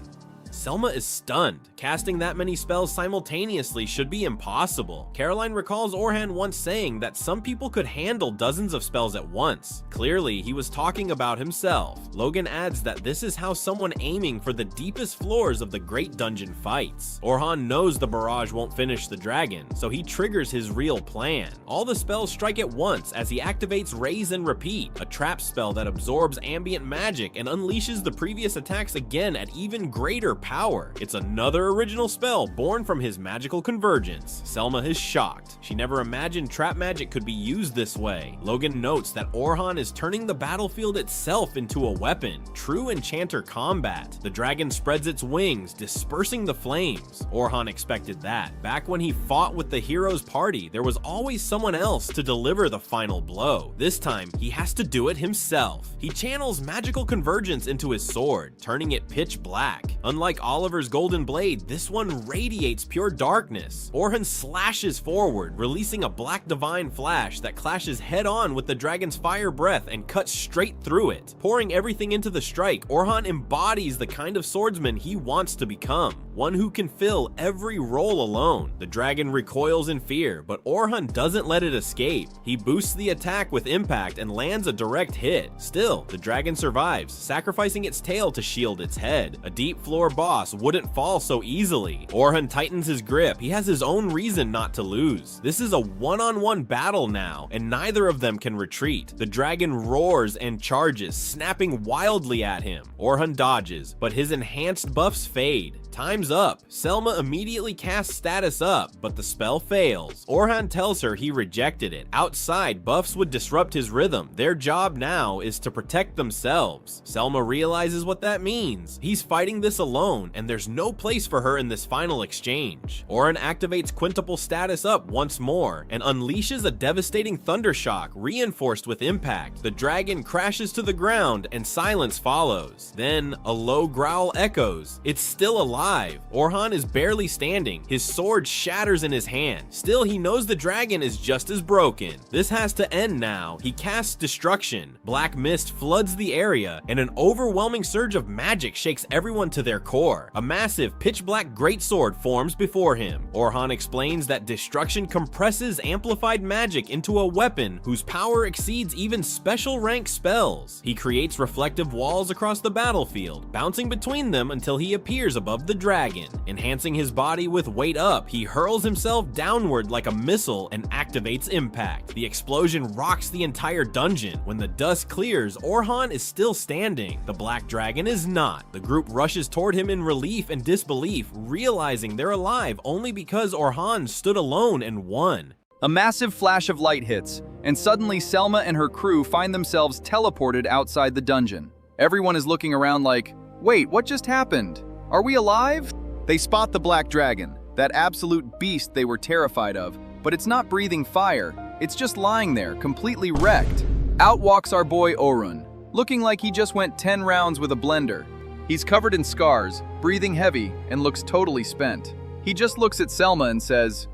Selma is stunned. Casting that many spells simultaneously should be impossible. Caroline recalls Orhan once saying that some people could handle dozens of spells at once. Clearly, he was talking about himself. Logan adds that this is how someone aiming for the deepest floors of the Great Dungeon fights. Orhan knows the barrage won't finish the dragon, so he triggers his real plan. All the spells strike at once as he activates Raise and Repeat, a trap spell that absorbs ambient magic and unleashes the previous attacks again at even greater power. It's another original spell born from his magical convergence. Selma is shocked. She never imagined trap magic could be used this way. Logan notes that Orhan is turning the battlefield itself into a weapon. True enchanter combat. The dragon spreads its wings, dispersing the flames. Orhan expected that. Back when he fought with the hero's party, there was always someone else to deliver the final blow. This time, he has to do it himself. He channels magical convergence into his sword, turning it pitch black. Unlike Oliver's golden blade, this one radiates pure darkness. Orhan slashes forward, releasing a black divine flash that clashes head-on with the dragon's fire breath and cuts straight through it. Pouring everything into the strike, Orhan embodies the kind of swordsman he wants to become, one who can fill every role alone. The dragon recoils in fear, but Orhan doesn't let it escape. He boosts the attack with impact and lands a direct hit. Still, the dragon survives, sacrificing its tail to shield its head. A deep floor boss wouldn't fall so easily. Orhan tightens his grip. He has his own reason not to lose. This is a one-on-one battle now, and neither of them can retreat. The dragon roars and charges, snapping wildly at him. Orhan dodges, but his enhanced buffs fade. Time's up. Selma immediately casts status up, but the spell fails. Orhan tells her he rejected it. Outside, buffs would disrupt his rhythm. Their job now is to protect themselves. Selma realizes what that means. He's fighting this alone, and there's no place for her in this final exchange. Orhan activates quintuple status up once more, and unleashes a devastating thunder shock, reinforced with impact. The dragon crashes to the ground, and silence follows. Then, a low growl echoes. It's still alive. Orhan is barely standing. His sword shatters in his hand. Still, he knows the dragon is just as broken. This has to end now. He casts destruction. Black mist floods the area, and an overwhelming surge of magic shakes everyone to their core. A massive pitch-black greatsword forms before him. Orhan explains that destruction compresses amplified magic into a weapon whose power exceeds even special rank spells. He creates reflective walls across the battlefield, bouncing between them until he appears above the dragon. Enhancing his body with weight up, he hurls himself downward like a missile and activates impact. The explosion rocks the entire dungeon. When the dust clears, Orhan is still standing. The black dragon is not. The group rushes toward him in relief and disbelief, realizing they're alive only because Orhan stood alone and won. A massive flash of light hits, and suddenly Selma and her crew find themselves teleported outside the dungeon. Everyone is looking around like, wait, what just happened? Are we alive? They spot the black dragon, that absolute beast they were terrified of, but it's not breathing fire, it's just lying there, completely wrecked. Out walks our boy Orhan, looking like he just went 10 rounds with a blender. He's covered in scars, breathing heavy, and looks totally spent. He just looks at Selma and says,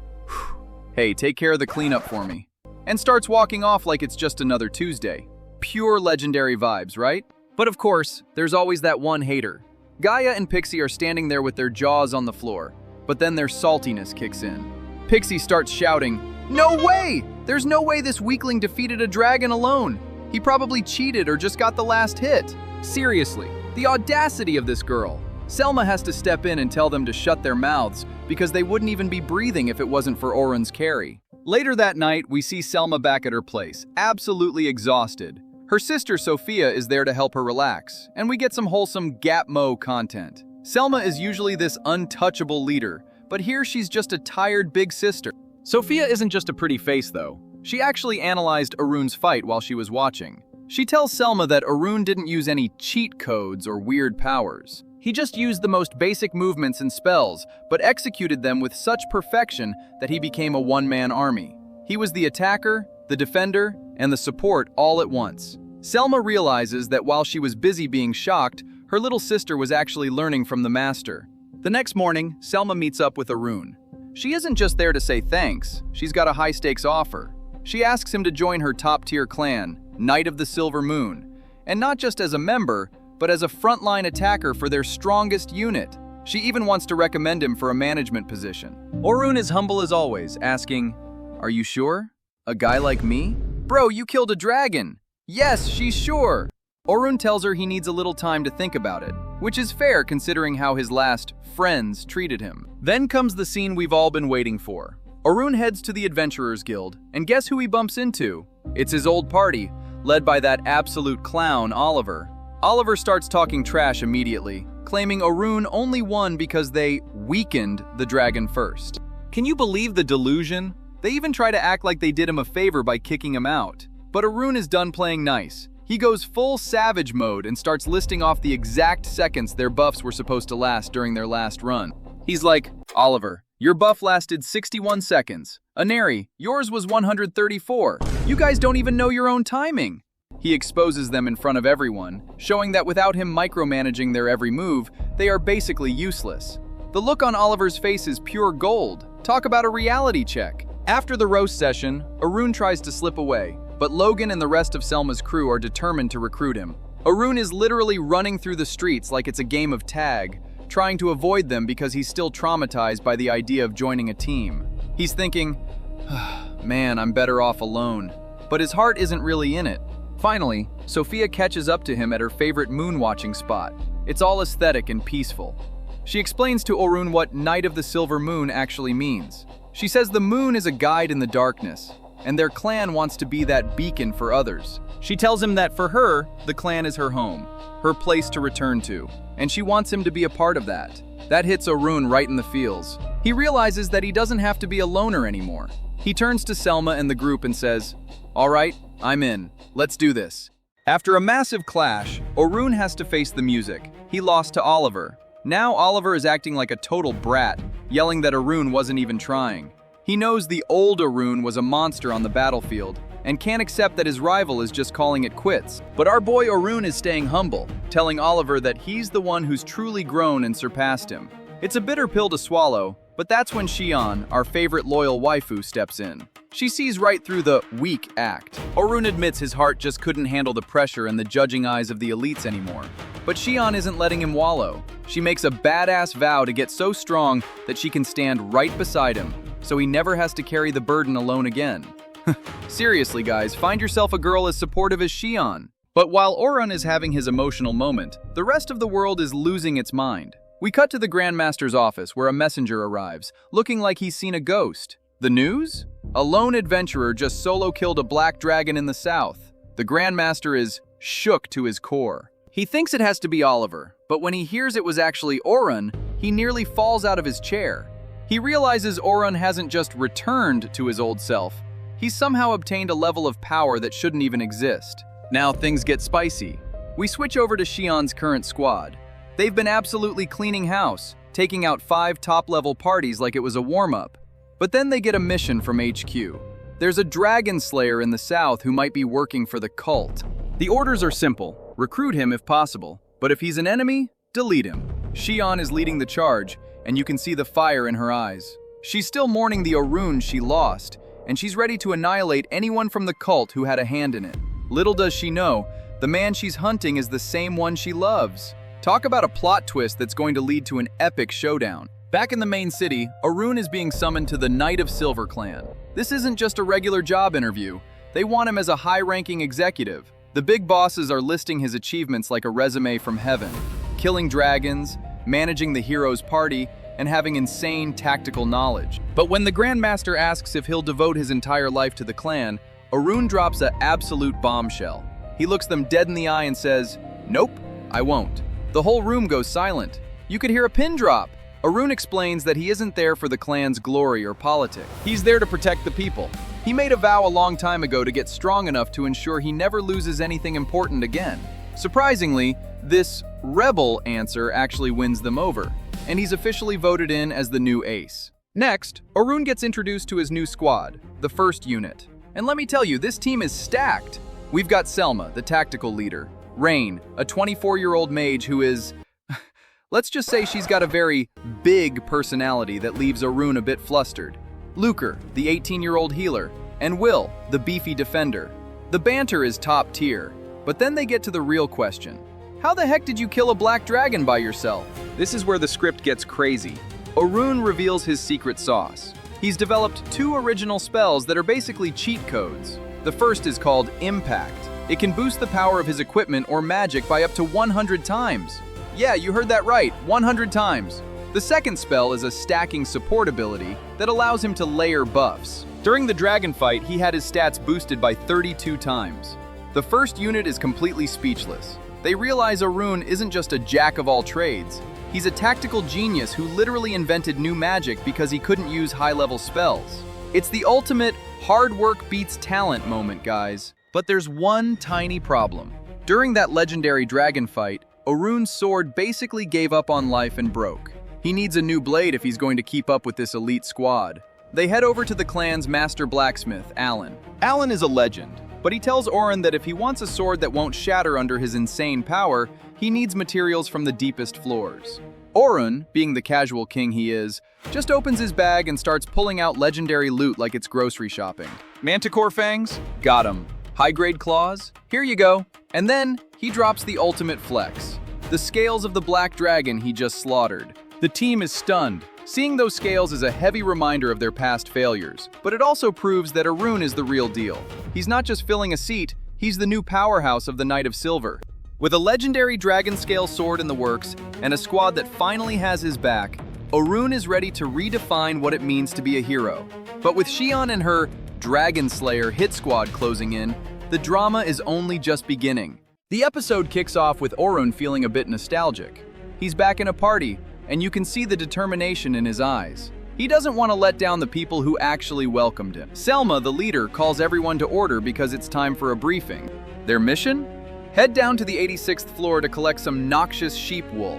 "Hey, take care of the cleanup for me," and starts walking off like it's just another Tuesday. Pure legendary vibes, right? But of course, there's always that one hater. Gaia and Pixie are standing there with their jaws on the floor, but then their saltiness kicks in. Pixie starts shouting, "No way! There's no way this weakling defeated a dragon alone. He probably cheated or just got the last hit." Seriously, the audacity of this girl. Selma has to step in and tell them to shut their mouths because they wouldn't even be breathing if it wasn't for Orhan's carry. Later that night, we see Selma back at her place, absolutely exhausted. Her sister Sophia is there to help her relax, and we get some wholesome Gap-Mo content. Selma is usually this untouchable leader, but here she's just a tired big sister. Sophia isn't just a pretty face though. She actually analyzed Orhan's fight while she was watching. She tells Selma that Orhan didn't use any cheat codes or weird powers. He just used the most basic movements and spells, but executed them with such perfection that he became a one-man army. He was the attacker, the defender, and the support all at once. Selma realizes that while she was busy being shocked, her little sister was actually learning from the master. The next morning, Selma meets up with Orhan. She isn't just there to say thanks, she's got a high-stakes offer. She asks him to join her top-tier clan, Knight of the Silver Moon, and not just as a member, but as a frontline attacker for their strongest unit. She even wants to recommend him for a management position. Orhan is humble as always, asking, "Are you sure? A guy like me? Bro, you killed a dragon." Yes, she's sure. Orhan tells her he needs a little time to think about it, which is fair considering how his last friends treated him. Then comes the scene we've all been waiting for. Orhan heads to the Adventurers Guild, and guess who he bumps into? It's his old party, led by that absolute clown, Oliver. Oliver starts talking trash immediately, claiming Orhan only won because they weakened the dragon first. Can you believe the delusion? They even try to act like they did him a favor by kicking him out. But Orhan is done playing nice. He goes full savage mode and starts listing off the exact seconds their buffs were supposed to last during their last run. He's like, "Oliver, your buff lasted 61 seconds. Aneri, yours was 134. You guys don't even know your own timing." He exposes them in front of everyone, showing that without him micromanaging their every move, they are basically useless. The look on Oliver's face is pure gold. Talk about a reality check. After the roast session, Orhan tries to slip away, but Logan and the rest of Selma's crew are determined to recruit him. Orhan is literally running through the streets like it's a game of tag, trying to avoid them because he's still traumatized by the idea of joining a team. He's thinking, "Man, I'm better off alone." But his heart isn't really in it. Finally, Sophia catches up to him at her favorite moon-watching spot. It's all aesthetic and peaceful. She explains to Orhan what Knight of the Silver Moon actually means. She says the moon is a guide in the darkness, and their clan wants to be that beacon for others. She tells him that for her, the clan is her home, her place to return to, and she wants him to be a part of that. That hits Orhan right in the feels. He realizes that he doesn't have to be a loner anymore. He turns to Selma and the group and says, "All right, I'm in. Let's do this." After a massive clash, Orhan has to face the music. He lost to Oliver. Now Oliver is acting like a total brat, yelling that Orhan wasn't even trying. He knows the old Orhan was a monster on the battlefield and can't accept that his rival is just calling it quits. But our boy Orhan is staying humble, telling Oliver that he's the one who's truly grown and surpassed him. It's a bitter pill to swallow, but that's when Xian, our favorite loyal waifu, steps in. She sees right through the weak act. Orhan admits his heart just couldn't handle the pressure and the judging eyes of the elites anymore. But Xian isn't letting him wallow. She makes a badass vow to get so strong that she can stand right beside him, so he never has to carry the burden alone again. Seriously guys, find yourself a girl as supportive as Xian. But while Orhan is having his emotional moment, the rest of the world is losing its mind. We cut to the Grandmaster's office where a messenger arrives, looking like he's seen a ghost. The news? A lone adventurer just solo killed a black dragon in the south. The Grandmaster is shook to his core. He thinks it has to be Oliver, but when he hears it was actually Orhan, he nearly falls out of his chair. He realizes Orhan hasn't just returned to his old self, he's somehow obtained a level of power that shouldn't even exist. Now things get spicy. We switch over to Xian's current squad. They've been absolutely cleaning house, taking out 5 top-level parties like it was a warm-up. But then they get a mission from HQ. There's a dragon slayer in the south who might be working for the cult. The orders are simple: recruit him if possible, but if he's an enemy, delete him. Xian is leading the charge, and you can see the fire in her eyes. She's still mourning the Orhan she lost, and she's ready to annihilate anyone from the cult who had a hand in it. Little does she know, the man she's hunting is the same one she loves. Talk about a plot twist that's going to lead to an epic showdown. Back in the main city, Orhan is being summoned to the Knight of Silver clan. This isn't just a regular job interview. They want him as a high-ranking executive. The big bosses are listing his achievements like a resume from heaven. Killing dragons, managing the hero's party, and having insane tactical knowledge. But when the Grandmaster asks if he'll devote his entire life to the clan, Orhan drops an absolute bombshell. He looks them dead in the eye and says, "Nope, I won't." The whole room goes silent. You could hear a pin drop. Orhan explains that he isn't there for the clan's glory or politics. He's there to protect the people. He made a vow a long time ago to get strong enough to ensure he never loses anything important again. Surprisingly, this rebel answer actually wins them over, and he's officially voted in as the new ace. Next, Orhan gets introduced to his new squad, the first unit. And let me tell you, this team is stacked. We've got Selma, the tactical leader, Rain, a 24-year-old mage who is... let's just say she's got a very big personality that leaves Orhan a bit flustered. Lucre, the 18-year-old healer, and Will, the beefy defender. The banter is top tier, but then they get to the real question. How the heck did you kill a black dragon by yourself? This is where the script gets crazy. Orhan reveals his secret sauce. He's developed 2 original spells that are basically cheat codes. The first is called Impact. It can boost the power of his equipment or magic by up to 100 times. Yeah, you heard that right, 100 times. The second spell is a stacking support ability that allows him to layer buffs. During the dragon fight, he had his stats boosted by 32 times. The first unit is completely speechless. They realize Orhan isn't just a jack of all trades. He's a tactical genius who literally invented new magic because he couldn't use high-level spells. It's the ultimate hard work beats talent moment, guys. But there's one tiny problem. During that legendary dragon fight, Orhan's sword basically gave up on life and broke. He needs a new blade if he's going to keep up with this elite squad. They head over to the clan's master blacksmith, Alan. Alan is a legend, but he tells Orhan that if he wants a sword that won't shatter under his insane power, he needs materials from the deepest floors. Orhan, being the casual king he is, just opens his bag and starts pulling out legendary loot like it's grocery shopping. Manticore fangs? Got 'em. High-grade claws? Here you go. And then he drops the ultimate flex. The scales of the black dragon he just slaughtered. The team is stunned. Seeing those scales is a heavy reminder of their past failures, but it also proves that Orhan is the real deal. He's not just filling a seat, he's the new powerhouse of the Knight of Silver. With a legendary dragon scale sword in the works and a squad that finally has his back, Orhan is ready to redefine what it means to be a hero. But with Xion and her Dragon Slayer hit squad closing in, the drama is only just beginning. The episode kicks off with Orhan feeling a bit nostalgic. He's back in a party, and you can see the determination in his eyes. He doesn't want to let down the people who actually welcomed him. Selma, the leader, calls everyone to order because it's time for a briefing. Their mission? Head down to the 86th floor to collect some noxious sheep wool.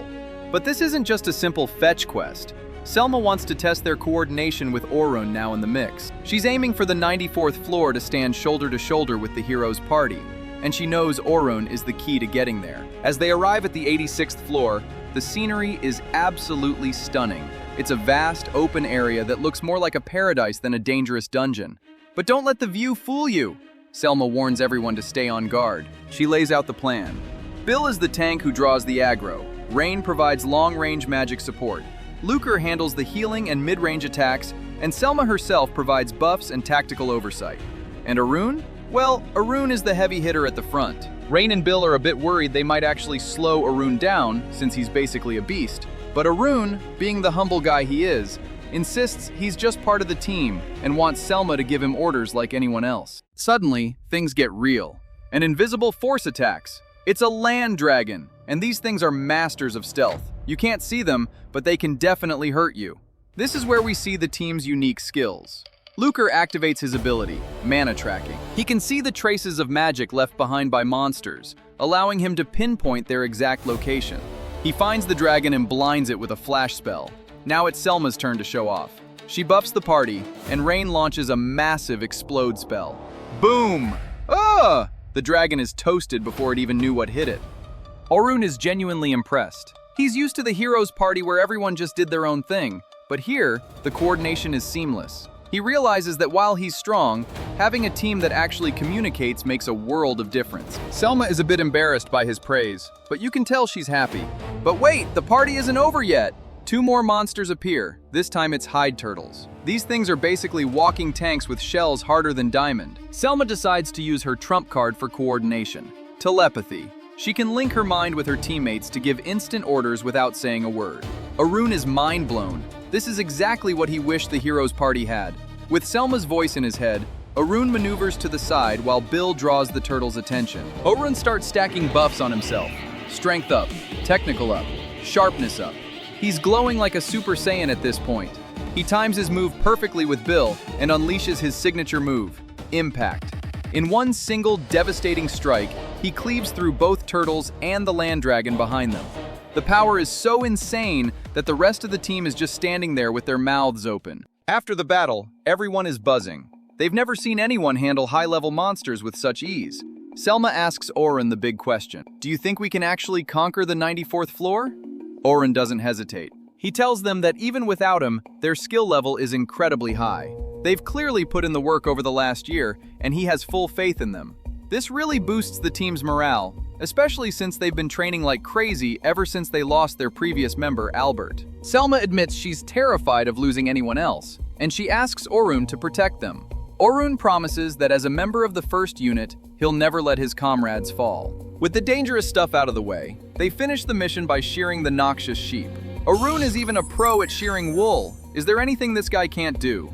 But this isn't just a simple fetch quest. Selma wants to test their coordination with Orhan now in the mix. She's aiming for the 94th floor to stand shoulder to shoulder with the hero's party, and she knows Orhan is the key to getting there. As they arrive at the 86th floor, the scenery is absolutely stunning. It's a vast, open area that looks more like a paradise than a dangerous dungeon. But don't let the view fool you. Selma warns everyone to stay on guard. She lays out the plan. Bill is the tank who draws the aggro. Rain provides long-range magic support. Lucre handles the healing and mid-range attacks, and Selma herself provides buffs and tactical oversight. And Orhan? Well, Orhan is the heavy hitter at the front. Rain and Bill are a bit worried they might actually slow Orhan down, since he's basically a beast. But Orhan, being the humble guy he is, insists he's just part of the team and wants Selma to give him orders like anyone else. Suddenly, things get real. An invisible force attacks. It's a land dragon, and these things are masters of stealth. You can't see them, but they can definitely hurt you. This is where we see the team's unique skills. Lucre activates his ability, mana tracking. He can see the traces of magic left behind by monsters, allowing him to pinpoint their exact location. He finds the dragon and blinds it with a flash spell. Now it's Selma's turn to show off. She buffs the party, and Rain launches a massive explode spell. Boom! Ah! The dragon is toasted before it even knew what hit it. Orhan is genuinely impressed. He's used to the heroes party where everyone just did their own thing, but here, the coordination is seamless. He realizes that while he's strong, having a team that actually communicates makes a world of difference. Selma is a bit embarrassed by his praise, but you can tell she's happy. But wait, the party isn't over yet! 2 more monsters appear. This time it's hide turtles. These things are basically walking tanks with shells harder than diamond. Selma decides to use her trump card for coordination. Telepathy. She can link her mind with her teammates to give instant orders without saying a word. Orhan is mind blown. This is exactly what he wished the hero's party had. With Selma's voice in his head, Orhan maneuvers to the side while Bill draws the turtle's attention. Orhan starts stacking buffs on himself. Strength up, technical up, sharpness up. He's glowing like a Super Saiyan at this point. He times his move perfectly with Bill and unleashes his signature move, Impact. In one single devastating strike, he cleaves through both turtles and the land dragon behind them. The power is so insane that the rest of the team is just standing there with their mouths open. After the battle, everyone is buzzing. They've never seen anyone handle high-level monsters with such ease. Selma asks Orhan the big question. Do you think we can actually conquer the 94th floor? Orhan doesn't hesitate. He tells them that even without him, their skill level is incredibly high. They've clearly put in the work over the last year, and he has full faith in them. This really boosts the team's morale, especially since they've been training like crazy ever since they lost their previous member, Albert. Selma admits she's terrified of losing anyone else, and she asks Orhan to protect them. Orhan promises that as a member of the first unit, he'll never let his comrades fall. With the dangerous stuff out of the way, they finish the mission by shearing the noxious sheep. Orhan is even a pro at shearing wool. Is there anything this guy can't do?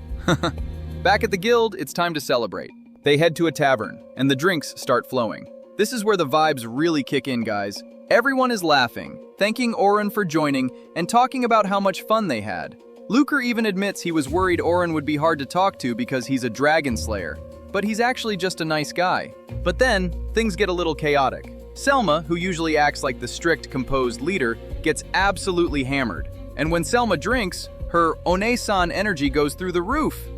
Back at the guild, it's time to celebrate. They head to a tavern, and the drinks start flowing. This is where the vibes really kick in, guys. Everyone is laughing, thanking Orhan for joining, and talking about how much fun they had. Luker even admits he was worried Orhan would be hard to talk to because he's a dragon slayer, but he's actually just a nice guy. But then, things get a little chaotic. Selma, who usually acts like the strict, composed leader, gets absolutely hammered. And when Selma drinks, her One-san energy goes through the roof.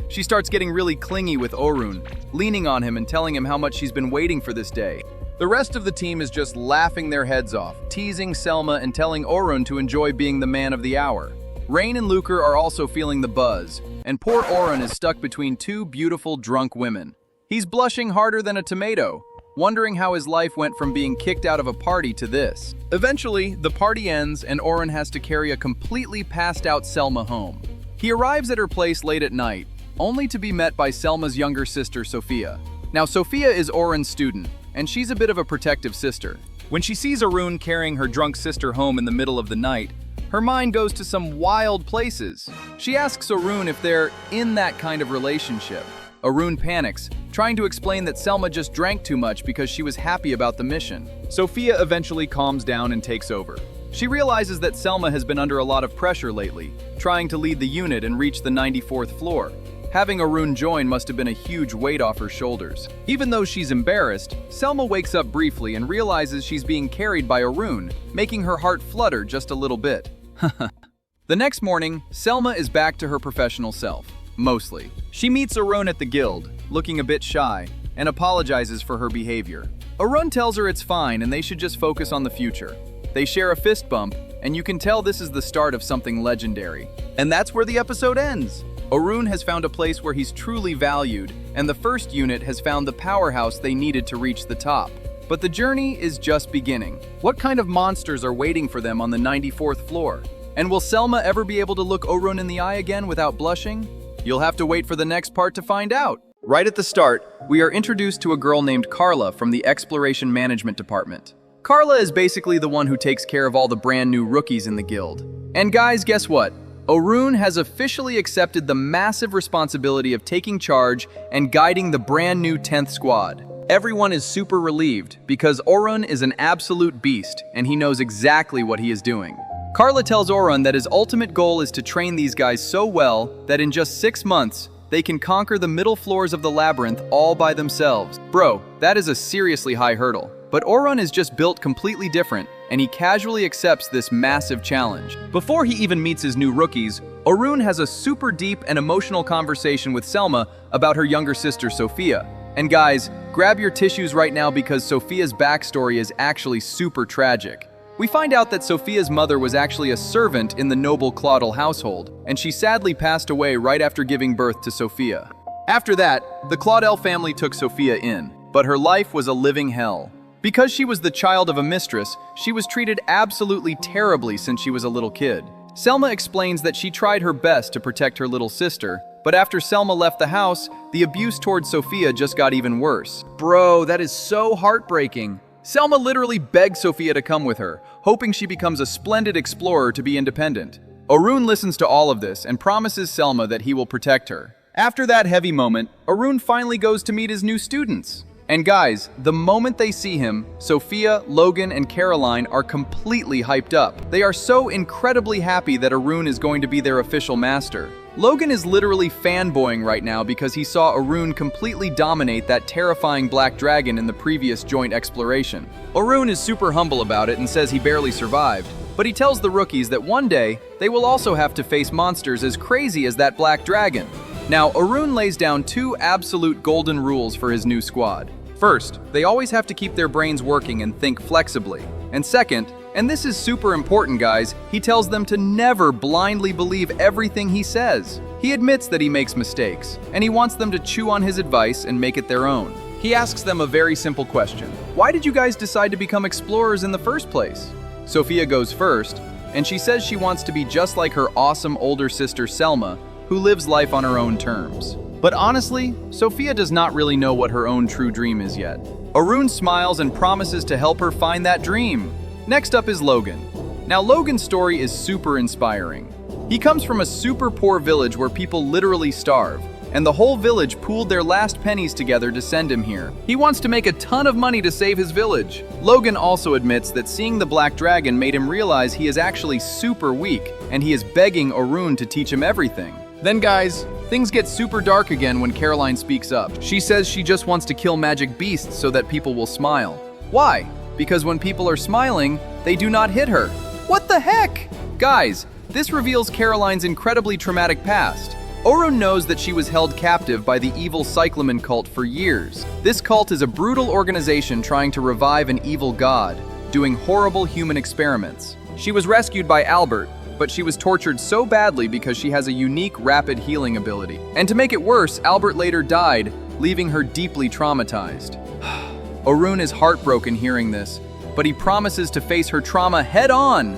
She starts getting really clingy with Orhan, leaning on him and telling him how much she's been waiting for this day. The rest of the team is just laughing their heads off, teasing Selma and telling Orhan to enjoy being the man of the hour. Rain and Luker are also feeling the buzz, and poor Orhan is stuck between 2 beautiful drunk women. He's blushing harder than a tomato, wondering how his life went from being kicked out of a party to this. Eventually, the party ends and Orhan has to carry a completely passed out Selma home. He arrives at her place late at night, only to be met by Selma's younger sister, Sophia. Now, Sophia is Orhan's student, and she's a bit of a protective sister. When she sees Orhan carrying her drunk sister home in the middle of the night, her mind goes to some wild places. She asks Orhan if they're in that kind of relationship. Orhan panics, trying to explain that Selma just drank too much because she was happy about the mission. Sophia eventually calms down and takes over. She realizes that Selma has been under a lot of pressure lately, trying to lead the unit and reach the 94th floor. Having Orhan join must have been a huge weight off her shoulders. Even though she's embarrassed, Selma wakes up briefly and realizes she's being carried by Orhan, making her heart flutter just a little bit. The next morning, Selma is back to her professional self, mostly. She meets Orhan at the guild, looking a bit shy, and apologizes for her behavior. Orhan tells her it's fine and they should just focus on the future. They share a fist bump, and you can tell this is the start of something legendary. And that's where the episode ends. Orhan has found a place where he's truly valued, and the first unit has found the powerhouse they needed to reach the top. But the journey is just beginning. What kind of monsters are waiting for them on the 94th floor? And will Selma ever be able to look Orhan in the eye again without blushing? You'll have to wait for the next part to find out. Right at the start, we are introduced to a girl named Carla from the Exploration Management Department. Carla is basically the one who takes care of all the brand new rookies in the guild. And guys, guess what? Orhan has officially accepted the massive responsibility of taking charge and guiding the brand new 10th squad. Everyone is super relieved because Orhan is an absolute beast and he knows exactly what he is doing. Carla tells Orhan that his ultimate goal is to train these guys so well that in just 6 months, they can conquer the middle floors of the labyrinth all by themselves. Bro, that is a seriously high hurdle. But Orhan is just built completely different, and he casually accepts this massive challenge. Before he even meets his new rookies, Orhan has a super deep and emotional conversation with Selma about her younger sister, Sophia. And guys, grab your tissues right now because Sophia's backstory is actually super tragic. We find out that Sophia's mother was actually a servant in the noble Claudel household, and she sadly passed away right after giving birth to Sophia. After that, the Claudel family took Sophia in, but her life was a living hell. Because she was the child of a mistress, she was treated absolutely terribly since she was a little kid. Selma explains that she tried her best to protect her little sister, but after Selma left the house, the abuse towards Sophia just got even worse. Bro, that is so heartbreaking. Selma literally begged Sophia to come with her, hoping she becomes a splendid explorer to be independent. Orhan listens to all of this and promises Selma that he will protect her. After that heavy moment, Orhan finally goes to meet his new students. And guys, the moment they see him, Sophia, Logan, and Caroline are completely hyped up. They are so incredibly happy that Orhan is going to be their official master. Logan is literally fanboying right now because he saw Orhan completely dominate that terrifying black dragon in the previous joint exploration. Orhan is super humble about it and says he barely survived, but he tells the rookies that one day they will also have to face monsters as crazy as that black dragon. Now, Orhan lays down two absolute golden rules for his new squad. First, they always have to keep their brains working and think flexibly. And second, and this is super important guys, he tells them to never blindly believe everything he says. He admits that he makes mistakes, and he wants them to chew on his advice and make it their own. He asks them a very simple question. Why did you guys decide to become explorers in the first place? Sophia goes first, and she says she wants to be just like her awesome older sister Selma, who lives life on her own terms. But honestly, Sophia does not really know what her own true dream is yet. Orhan smiles and promises to help her find that dream. Next up is Logan. Now Logan's story is super inspiring. He comes from a super poor village where people literally starve, and the whole village pooled their last pennies together to send him here. He wants to make a ton of money to save his village. Logan also admits that seeing the black dragon made him realize he is actually super weak, and he is begging Orhan to teach him everything. Then guys, things get super dark again when Caroline speaks up. She says she just wants to kill magic beasts so that people will smile. Why? Because when people are smiling, they do not hit her. What the heck? Guys, this reveals Caroline's incredibly traumatic past. Orhan knows that she was held captive by the evil Cyclamen cult for years. This cult is a brutal organization trying to revive an evil god, doing horrible human experiments. She was rescued by Albert, but she was tortured so badly because she has a unique rapid healing ability. And to make it worse, Albert later died, leaving her deeply traumatized. Orhan is heartbroken hearing this, but he promises to face her trauma head on.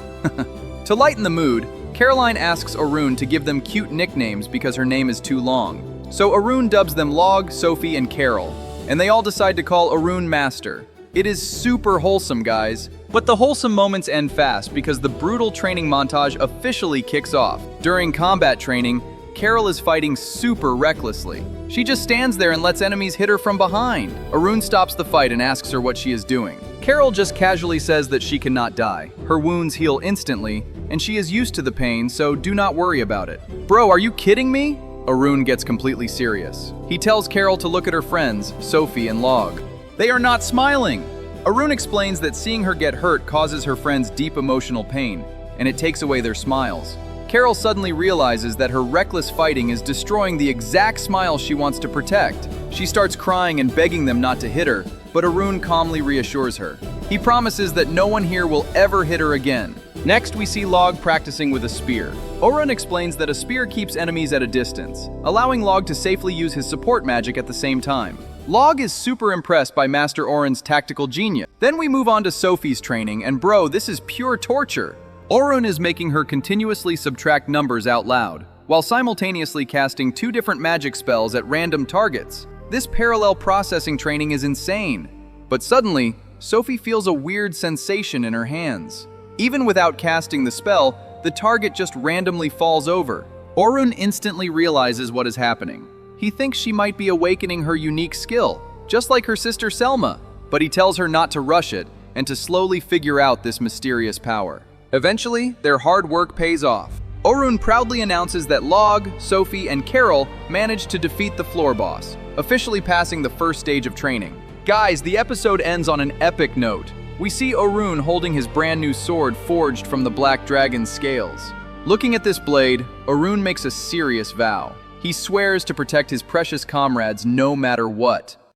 To lighten the mood, Caroline asks Orhan to give them cute nicknames because her name is too long. So Orhan dubs them Log, Sophie, and Carol, and they all decide to call Orhan Master. It is super wholesome, guys. But the wholesome moments end fast because the brutal training montage officially kicks off. During combat training, Carol is fighting super recklessly. She just stands there and lets enemies hit her from behind. Orhan stops the fight and asks her what she is doing. Carol just casually says that she cannot die. Her wounds heal instantly, and she is used to the pain, so do not worry about it. Bro, are you kidding me? Orhan gets completely serious. He tells Carol to look at her friends, Sophie and Log. They are not smiling. Orhan explains that seeing her get hurt causes her friends deep emotional pain, and it takes away their smiles. Carol suddenly realizes that her reckless fighting is destroying the exact smile she wants to protect. She starts crying and begging them not to hit her, but Orhan calmly reassures her. He promises that no one here will ever hit her again. Next, we see Log practicing with a spear. Orhan explains that a spear keeps enemies at a distance, allowing Log to safely use his support magic at the same time. Log is super impressed by Master Orhan's tactical genius. Then we move on to Sophie's training, and bro, this is pure torture. Orhan is making her continuously subtract numbers out loud, while simultaneously casting 2 different magic spells at random targets. This parallel processing training is insane. But suddenly, Sophie feels a weird sensation in her hands. Even without casting the spell, the target just randomly falls over. Orhan instantly realizes what is happening. He thinks she might be awakening her unique skill, just like her sister Selma, but he tells her not to rush it and to slowly figure out this mysterious power. Eventually, their hard work pays off. Orhan proudly announces that Log, Sophie, and Carol managed to defeat the floor boss, officially passing the first stage of training. Guys, the episode ends on an epic note. We see Orhan holding his brand new sword forged from the black dragon's scales. Looking at this blade, Orhan makes a serious vow. He swears to protect his precious comrades no matter what.